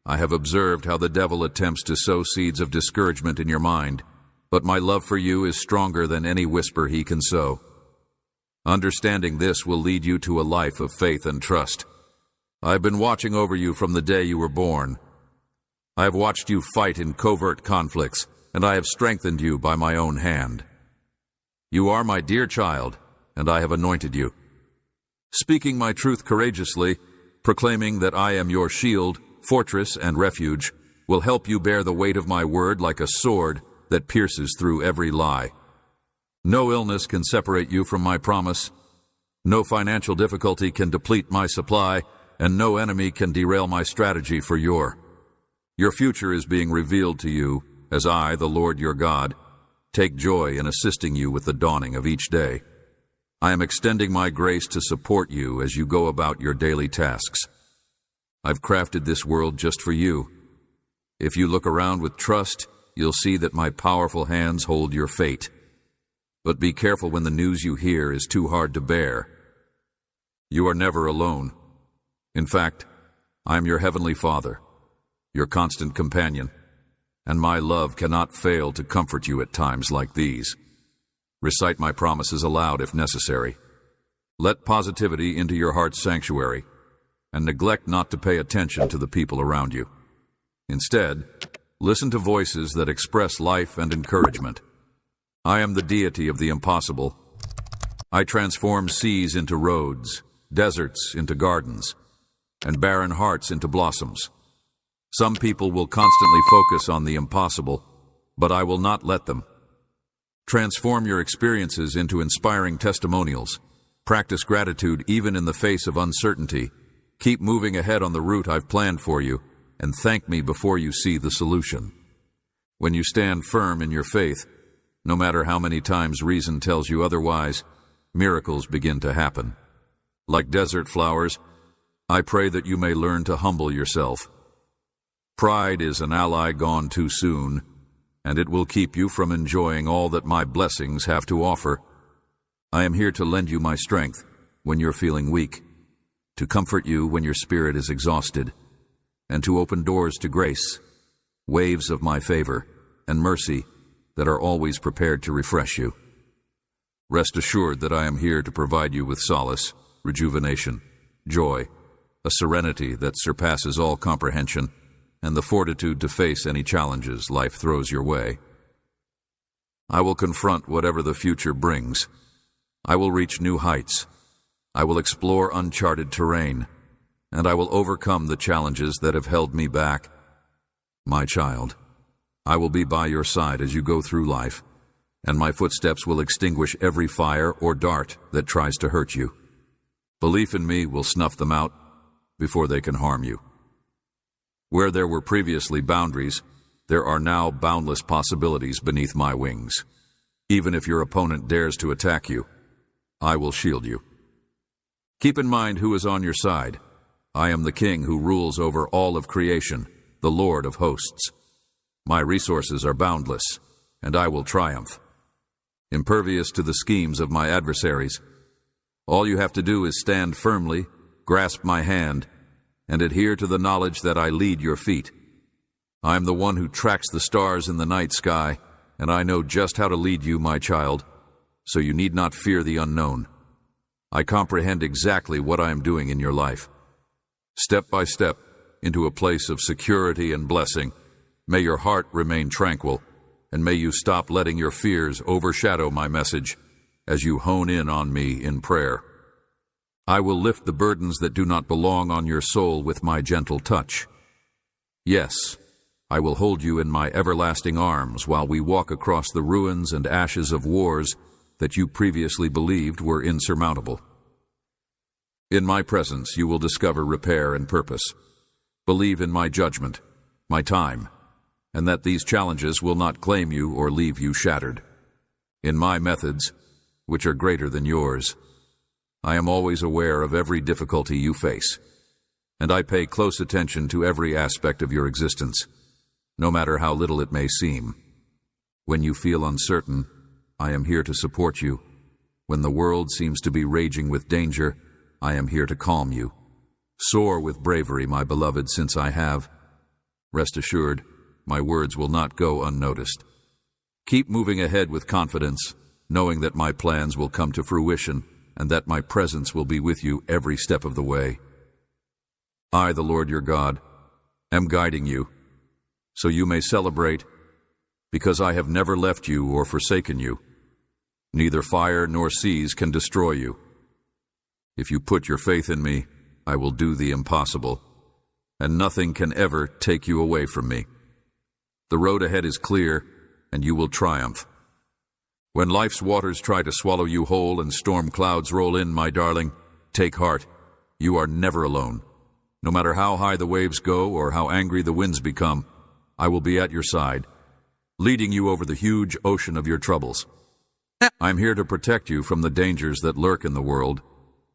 I have observed how the devil attempts to sow seeds of discouragement in your mind, but my love for you is stronger than any whisper he can sow. Understanding this will lead you to a life of faith and trust. I've been watching over you from the day you were born. I have watched you fight in covert conflicts, and I have strengthened you by my own hand. You are my dear child, and I have anointed you. Speaking my truth courageously, proclaiming that I am your shield, fortress, and refuge, will help you bear the weight of my word like a sword that pierces through every lie. No illness can separate you from my promise. No financial difficulty can deplete my supply, and no enemy can derail my strategy for your future is being revealed to you as I, the Lord your God, take joy in assisting you with the dawning of each day. I am extending my grace to support you as you go about your daily tasks. I've crafted this world just for you. If you look around with trust, you'll see that my powerful hands hold your fate. But be careful when the news you hear is too hard to bear. You are never alone. In fact, I am your heavenly Father, your constant companion, and my love cannot fail to comfort you at times like these. Recite my promises aloud if necessary. Let positivity into your heart's sanctuary, and neglect not to pay attention to the people around you. Instead, listen to voices that express life and encouragement. I am the deity of the impossible. I transform seas into roads, deserts into gardens, and barren hearts into blossoms. Some people will constantly focus on the impossible, but I will not let them. Transform your experiences into inspiring testimonials. Practice gratitude even in the face of uncertainty. Keep moving ahead on the route I've planned for you, and thank me before you see the solution. When you stand firm in your faith, no matter how many times reason tells you otherwise, miracles begin to happen. Like desert flowers, I pray that you may learn to humble yourself. Pride is an ally gone too soon, and it will keep you from enjoying all that my blessings have to offer. I am here to lend you my strength when you're feeling weak, to comfort you when your spirit is exhausted, and to open doors to grace, waves of my favor and mercy that are always prepared to refresh you. Rest assured that I am here to provide you with solace, rejuvenation, joy, a serenity that surpasses all comprehension, and the fortitude to face any challenges life throws your way. I will confront whatever the future brings. I will reach new heights. I will explore uncharted terrain, and I will overcome the challenges that have held me back. My child, I will be by your side as you go through life, and my footsteps will extinguish every fire or dart that tries to hurt you. Belief in me will snuff them out before they can harm you. Where there were previously boundaries, there are now boundless possibilities beneath my wings. Even if your opponent dares to attack you, I will shield you. Keep in mind who is on your side. I am the King who rules over all of creation, the Lord of hosts. My resources are boundless, and I will triumph. Impervious to the schemes of my adversaries, all you have to do is stand firmly, grasp my hand, and adhere to the knowledge that I lead your feet. I am the one who tracks the stars in the night sky, and I know just how to lead you, my child, so you need not fear the unknown. I comprehend exactly what I am doing in your life. Step by step, into a place of security and blessing, may your heart remain tranquil, and may you stop letting your fears overshadow my message as you hone in on me in prayer. I will lift the burdens that do not belong on your soul with my gentle touch. Yes, I will hold you in my everlasting arms while we walk across the ruins and ashes of wars that you previously believed were insurmountable. In my presence you will discover repair and purpose. Believe in my judgment, my time, and that these challenges will not claim you or leave you shattered. In my methods, which are greater than yours, I am always aware of every difficulty you face, and I pay close attention to every aspect of your existence, no matter how little it may seem. When you feel uncertain, I am here to support you. When the world seems to be raging with danger, I am here to calm you. Soar with bravery, my beloved, since I have. Rest assured, my words will not go unnoticed. Keep moving ahead with confidence, knowing that my plans will come to fruition, and that my presence will be with you every step of the way. I, the Lord your God, am guiding you, so you may celebrate, because I have never left you or forsaken you. Neither fire nor seas can destroy you. If you put your faith in me, I will do the impossible, and nothing can ever take you away from me. The road ahead is clear, and you will triumph. When life's waters try to swallow you whole and storm clouds roll in, my darling, take heart. You are never alone. No matter how high the waves go or how angry the winds become, I will be at your side, leading you over the huge ocean of your troubles. I'm here to protect you from the dangers that lurk in the world,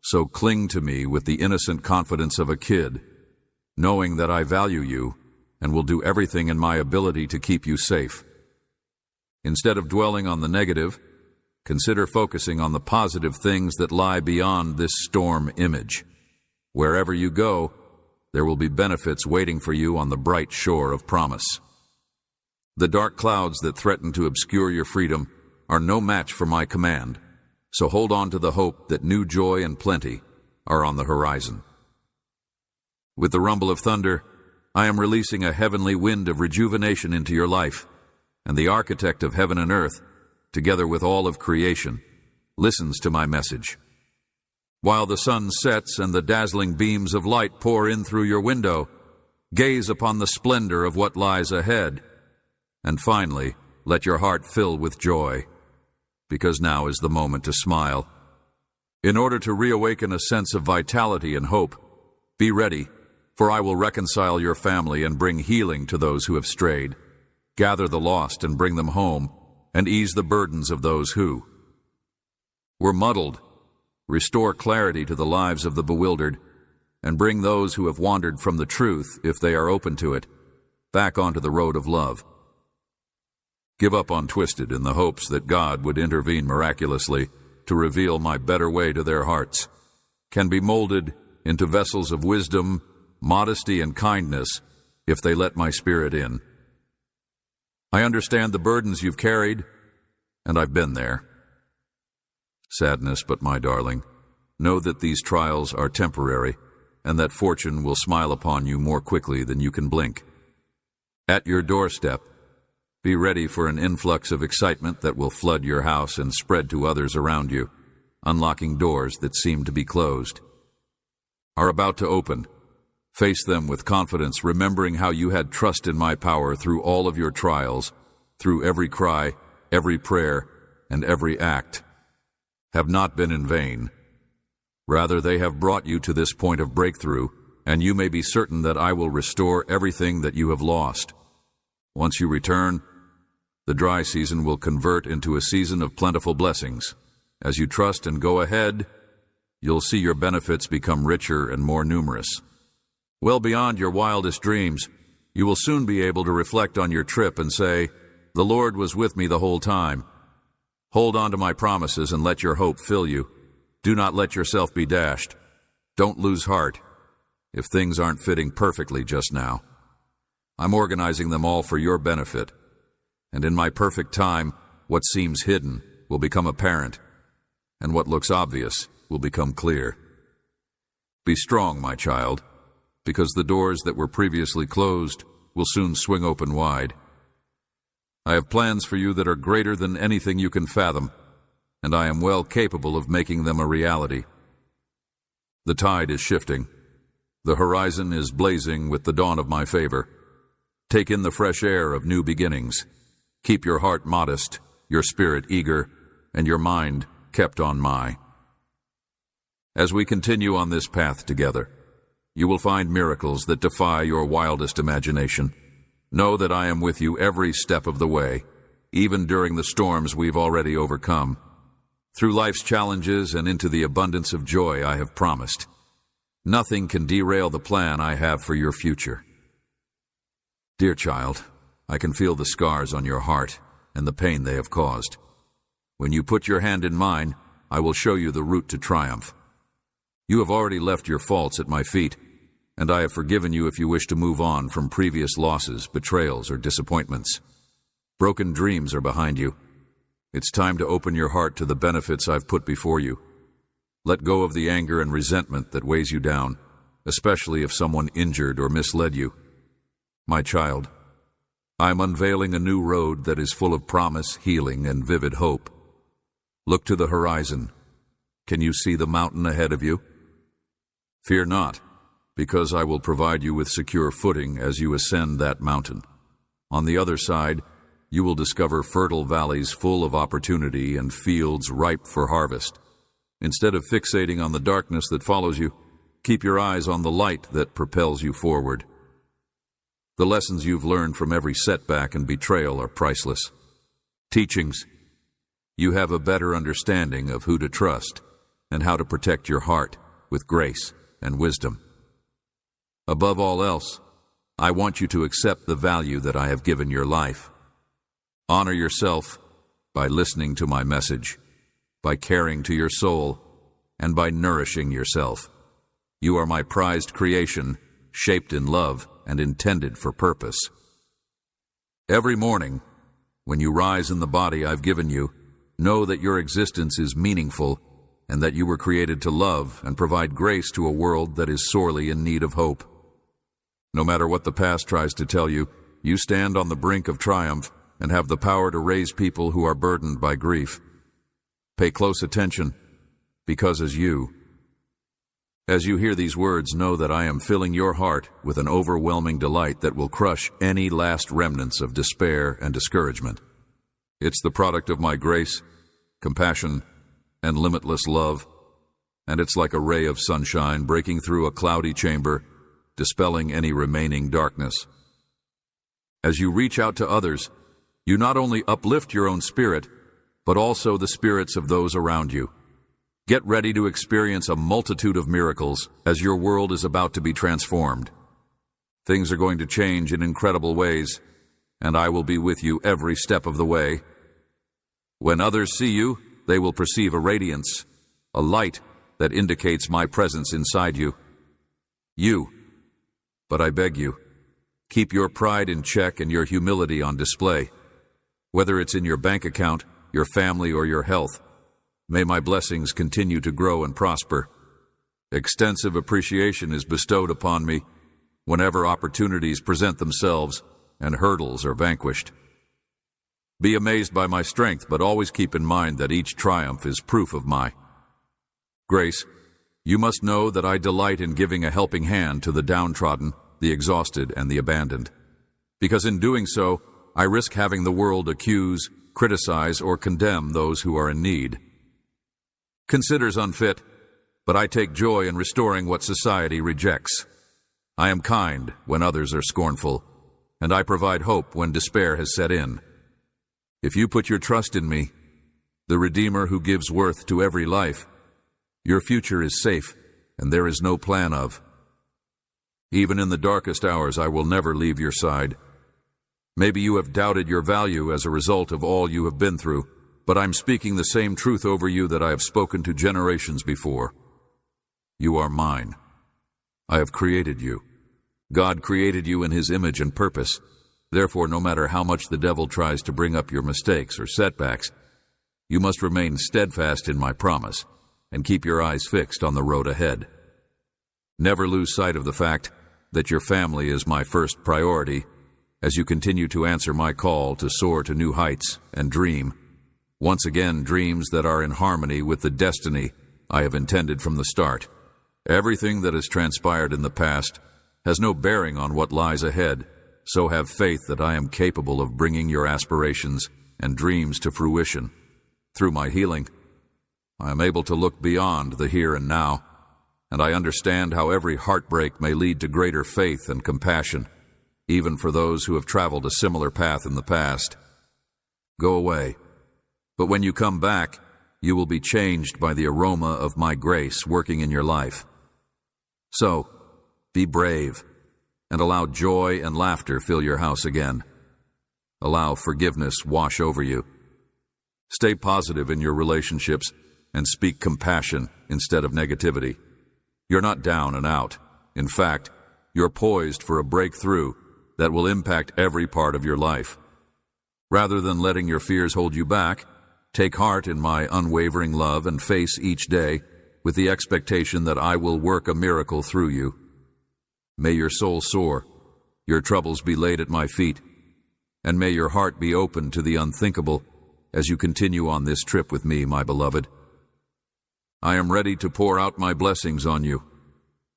so cling to me with the innocent confidence of a kid, knowing that I value you and will do everything in my ability to keep you safe. Instead of dwelling on the negative, consider focusing on the positive things that lie beyond this storm image. Wherever you go, there will be benefits waiting for you on the bright shore of promise. The dark clouds that threaten to obscure your freedom are no match for my command, so hold on to the hope that new joy and plenty are on the horizon. With the rumble of thunder, I am releasing a heavenly wind of rejuvenation into your life, and the architect of heaven and earth, together with all of creation, listens to my message. While the sun sets and the dazzling beams of light pour in through your window, gaze upon the splendor of what lies ahead, and finally, let your heart fill with joy, because now is the moment to smile. In order to reawaken a sense of vitality and hope, be ready, for I will reconcile your family and bring healing to those who have strayed, gather the lost and bring them home, and ease the burdens of those who were muddled, restore clarity to the lives of the bewildered, and bring those who have wandered from the truth, if they are open to it, back onto the road of love. Give up on Twisted in the hopes that God would intervene miraculously to reveal my better way to their hearts, can be molded into vessels of wisdom, modesty, and kindness if they let my spirit in. I understand the burdens you've carried, and I've been there. Sadness, but my darling, know that these trials are temporary, and that fortune will smile upon you more quickly than you can blink. At your doorstep, be ready for an influx of excitement that will flood your house and spread to others around you, unlocking doors that seem to be closed. Are about to open. Face them with confidence, remembering how you had trust in my power through all of your trials, through every cry, every prayer, and every act. Have not been in vain. Rather, they have brought you to this point of breakthrough, and you may be certain that I will restore everything that you have lost. Once you return, the dry season will convert into a season of plentiful blessings. As you trust and go ahead, you'll see your benefits become richer and more numerous. Well beyond your wildest dreams, you will soon be able to reflect on your trip and say, "The Lord was with me the whole time." Hold on to my promises and let your hope fill you. Do not let yourself be dashed. Don't lose heart if things aren't fitting perfectly just now. I'm organizing them all for your benefit, and in my perfect time, what seems hidden will become apparent, and what looks obvious will become clear. Be strong, my child, because the doors that were previously closed will soon swing open wide. I have plans for you that are greater than anything you can fathom, and I am well capable of making them a reality. The tide is shifting. The horizon is blazing with the dawn of my favor. Take in the fresh air of new beginnings. Keep your heart modest, your spirit eager, and your mind kept on my. As we continue on this path together, you will find miracles that defy your wildest imagination. Know that I am with you every step of the way, even during the storms we've already overcome. Through life's challenges and into the abundance of joy I have promised. Nothing can derail the plan I have for your future. Dear child, I can feel the scars on your heart and the pain they have caused. When you put your hand in mine, I will show you the route to triumph. You have already left your faults at my feet, and I have forgiven you if you wish to move on from previous losses, betrayals, or disappointments. Broken dreams are behind you. It's time to open your heart to the benefits I've put before you. Let go of the anger and resentment that weighs you down, especially if someone injured or misled you. My child, I'm unveiling a new road that is full of promise, healing, and vivid hope. Look to the horizon. Can you see the mountain ahead of you? Fear not, because I will provide you with secure footing as you ascend that mountain. On the other side, you will discover fertile valleys full of opportunity and fields ripe for harvest. Instead of fixating on the darkness that follows you, keep your eyes on the light that propels you forward. The lessons you've learned from every setback and betrayal are priceless. Teachings. You have a better understanding of who to trust and how to protect your heart with grace and wisdom. Above all else, I want you to accept the value that I have given your life. Honor yourself by listening to my message, by caring to your soul, and by nourishing yourself. You are my prized creation, shaped in love and intended for purpose. Every morning, when you rise in the body I've given you, know that your existence is meaningful and that you were created to love and provide grace to a world that is sorely in need of hope. No matter what the past tries to tell you, you stand on the brink of triumph and have the power to raise people who are burdened by grief. Pay close attention, because as you hear these words, know that I am filling your heart with an overwhelming delight that will crush any last remnants of despair and discouragement. It's the product of my grace, compassion, and limitless love, and it's like a ray of sunshine breaking through a cloudy chamber, dispelling any remaining darkness. As you reach out to others, you not only uplift your own spirit, but also the spirits of those around you. Get ready to experience a multitude of miracles as your world is about to be transformed. Things are going to change in incredible ways, and I will be with you every step of the way. When others see you, they will perceive a radiance, a light that indicates my presence inside you. But I beg you, keep your pride in check and your humility on display. Whether it's in your bank account, your family, or your health, may my blessings continue to grow and prosper. Extensive appreciation is bestowed upon me whenever opportunities present themselves and hurdles are vanquished. Be amazed by my strength, but always keep in mind that each triumph is proof of my grace. You must know that I delight in giving a helping hand to the downtrodden, the exhausted, and the abandoned. Because in doing so, I risk having the world accuse, criticize, or condemn those who are in need. Considers unfit, but I take joy in restoring what society rejects. I am kind when others are scornful, and I provide hope when despair has set in. If you put your trust in me, the Redeemer who gives worth to every life, your future is safe, and there is no plan of. Even in the darkest hours, I will never leave your side. Maybe you have doubted your value as a result of all you have been through, but I'm speaking the same truth over you that I have spoken to generations before. You are mine. I have created you. God created you in His image and purpose. Therefore, no matter how much the devil tries to bring up your mistakes or setbacks, you must remain steadfast in my promise and keep your eyes fixed on the road ahead. Never lose sight of the fact that your family is my first priority as you continue to answer my call to soar to new heights and dream, once again, dreams that are in harmony with the destiny I have intended from the start. Everything that has transpired in the past has no bearing on what lies ahead, so have faith that I am capable of bringing your aspirations and dreams to fruition. Through my healing, I am able to look beyond the here and now, and I understand how every heartbreak may lead to greater faith and compassion, even for those who have traveled a similar path in the past. Go away, but when you come back, you will be changed by the aroma of my grace working in your life. So, be brave, and allow joy and laughter fill your house again. Allow forgiveness wash over you. Stay positive in your relationships and speak compassion instead of negativity. You're not down and out. In fact, you're poised for a breakthrough that will impact every part of your life. Rather than letting your fears hold you back, take heart in my unwavering love and face each day with the expectation that I will work a miracle through you. May your soul soar, your troubles be laid at my feet, and may your heart be open to the unthinkable as you continue on this trip with me, my beloved. I am ready to pour out my blessings on you.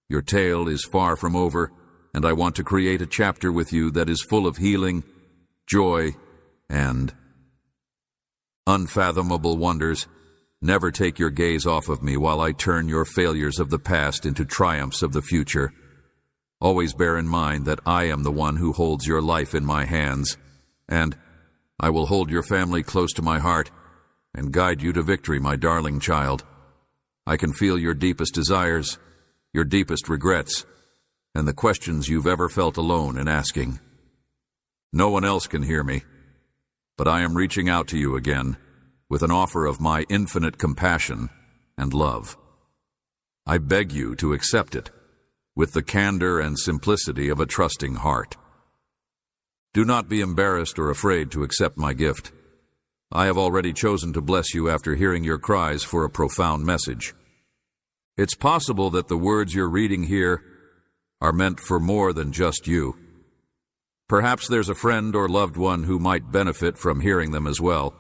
Your tale is far from over, and I want to create a chapter with you that is full of healing, joy, and unfathomable wonders. Never take your gaze off of me while I turn your failures of the past into triumphs of the future. Always bear in mind that I am the one who holds your life in my hands, and I will hold your family close to my heart and guide you to victory, my darling child. I can feel your deepest desires, your deepest regrets, and the questions you've ever felt alone in asking. No one else can hear me, but I am reaching out to you again with an offer of my infinite compassion and love. I beg you to accept it with the candor and simplicity of a trusting heart. Do not be embarrassed or afraid to accept my gift. I have already chosen to bless you after hearing your cries for a profound message. It's possible that the words you're reading here are meant for more than just you. Perhaps there's a friend or loved one who might benefit from hearing them as well.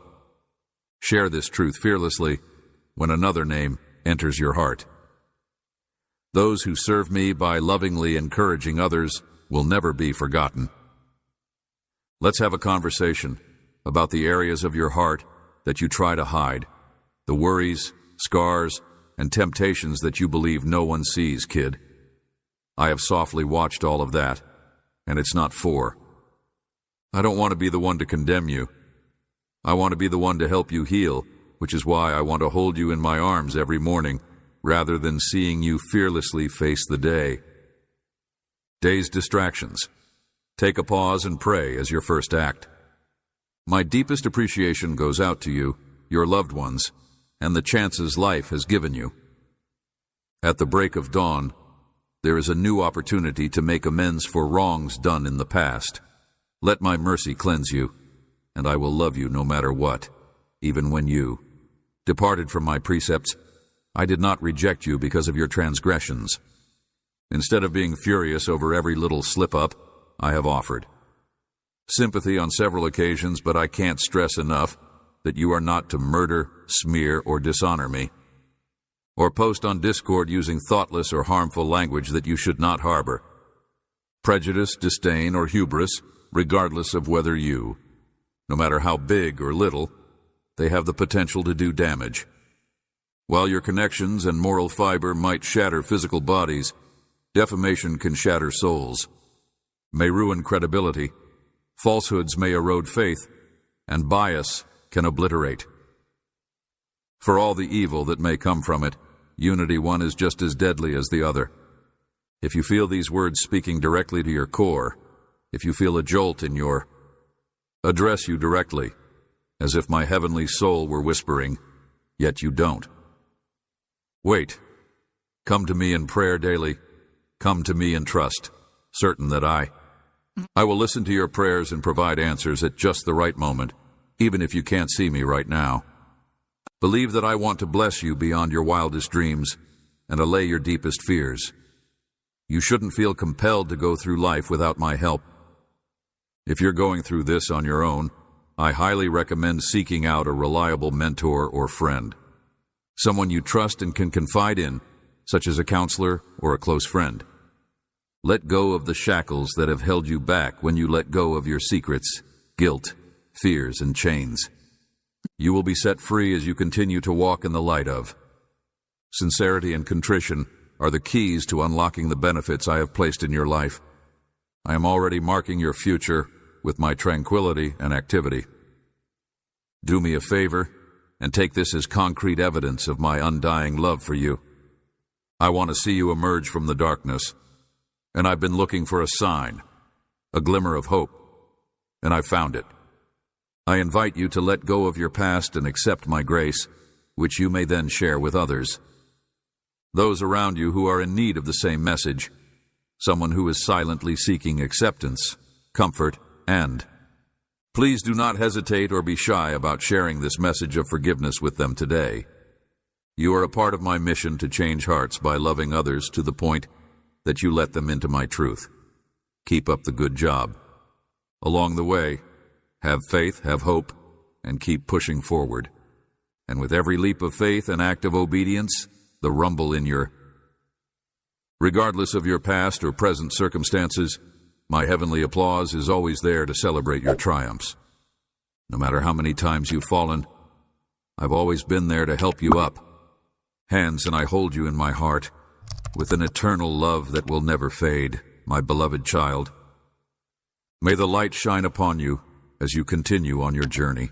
Share this truth fearlessly when another name enters your heart. Those who serve me by lovingly encouraging others will never be forgotten. Let's have a conversation about the areas of your heart that you try to hide, the worries, scars, and temptations that you believe no one sees, kid. I have softly watched all of that, and it's not for. I don't want to be the one to condemn you. I want to be the one to help you heal, which is why I want to hold you in my arms every morning, rather than seeing you fearlessly face the day. Day's distractions. Take a pause and pray as your first act. My deepest appreciation goes out to you, your loved ones, and the chances life has given you. At the break of dawn, there is a new opportunity to make amends for wrongs done in the past. Let my mercy cleanse you, and I will love you no matter what, even when you departed from my precepts. I did not reject you because of your transgressions. Instead of being furious over every little slip-up, I have offered sympathy on several occasions, but I can't stress enough that you are not to murder, smear, or dishonor me, or post on Discord using thoughtless or harmful language that you should not harbor. Prejudice, disdain, or hubris, regardless of whether you, no matter how big or little, they have the potential to do damage. While your connections and moral fiber might shatter physical bodies, defamation can shatter souls, may ruin credibility, falsehoods may erode faith, and bias can obliterate. For all the evil that may come from it, unity one is just as deadly as the other. If you feel these words speaking directly to your core, if you feel a jolt in your address you directly, as if my heavenly soul were whispering, yet you don't. Wait. Come to me in prayer daily. Come to me in trust, certain that I will listen to your prayers and provide answers at just the right moment, even if you can't see me right now. Believe that I want to bless you beyond your wildest dreams and allay your deepest fears. You shouldn't feel compelled to go through life without my help. If you're going through this on your own, I highly recommend seeking out a reliable mentor or friend, someone you trust and can confide in, such as a counselor or a close friend. Let go of the shackles that have held you back when you let go of your secrets, guilt, fears, and chains. You will be set free as you continue to walk in the light of. Sincerity and contrition are the keys to unlocking the benefits I have placed in your life. I am already marking your future with my tranquility and activity. Do me a favor and take this as concrete evidence of my undying love for you. I want to see you emerge from the darkness, and I've been looking for a sign, a glimmer of hope, and I found it. I invite you to let go of your past and accept my grace, which you may then share with others. Those around you who are in need of the same message, someone who is silently seeking acceptance, comfort, and please do not hesitate or be shy about sharing this message of forgiveness with them today. You are a part of my mission to change hearts by loving others to the point that you let them into my truth. Keep up the good job. Along the way, Have faith, have hope, and keep pushing forward. And with every leap of faith and act of obedience, the rumble in your... Regardless of your past or present circumstances, my heavenly applause is always there to celebrate your triumphs. No matter how many times you've fallen, I've always been there to help you up. Hands, and I hold you in my heart with an eternal love that will never fade, my beloved child. May the light shine upon you as you continue on your journey.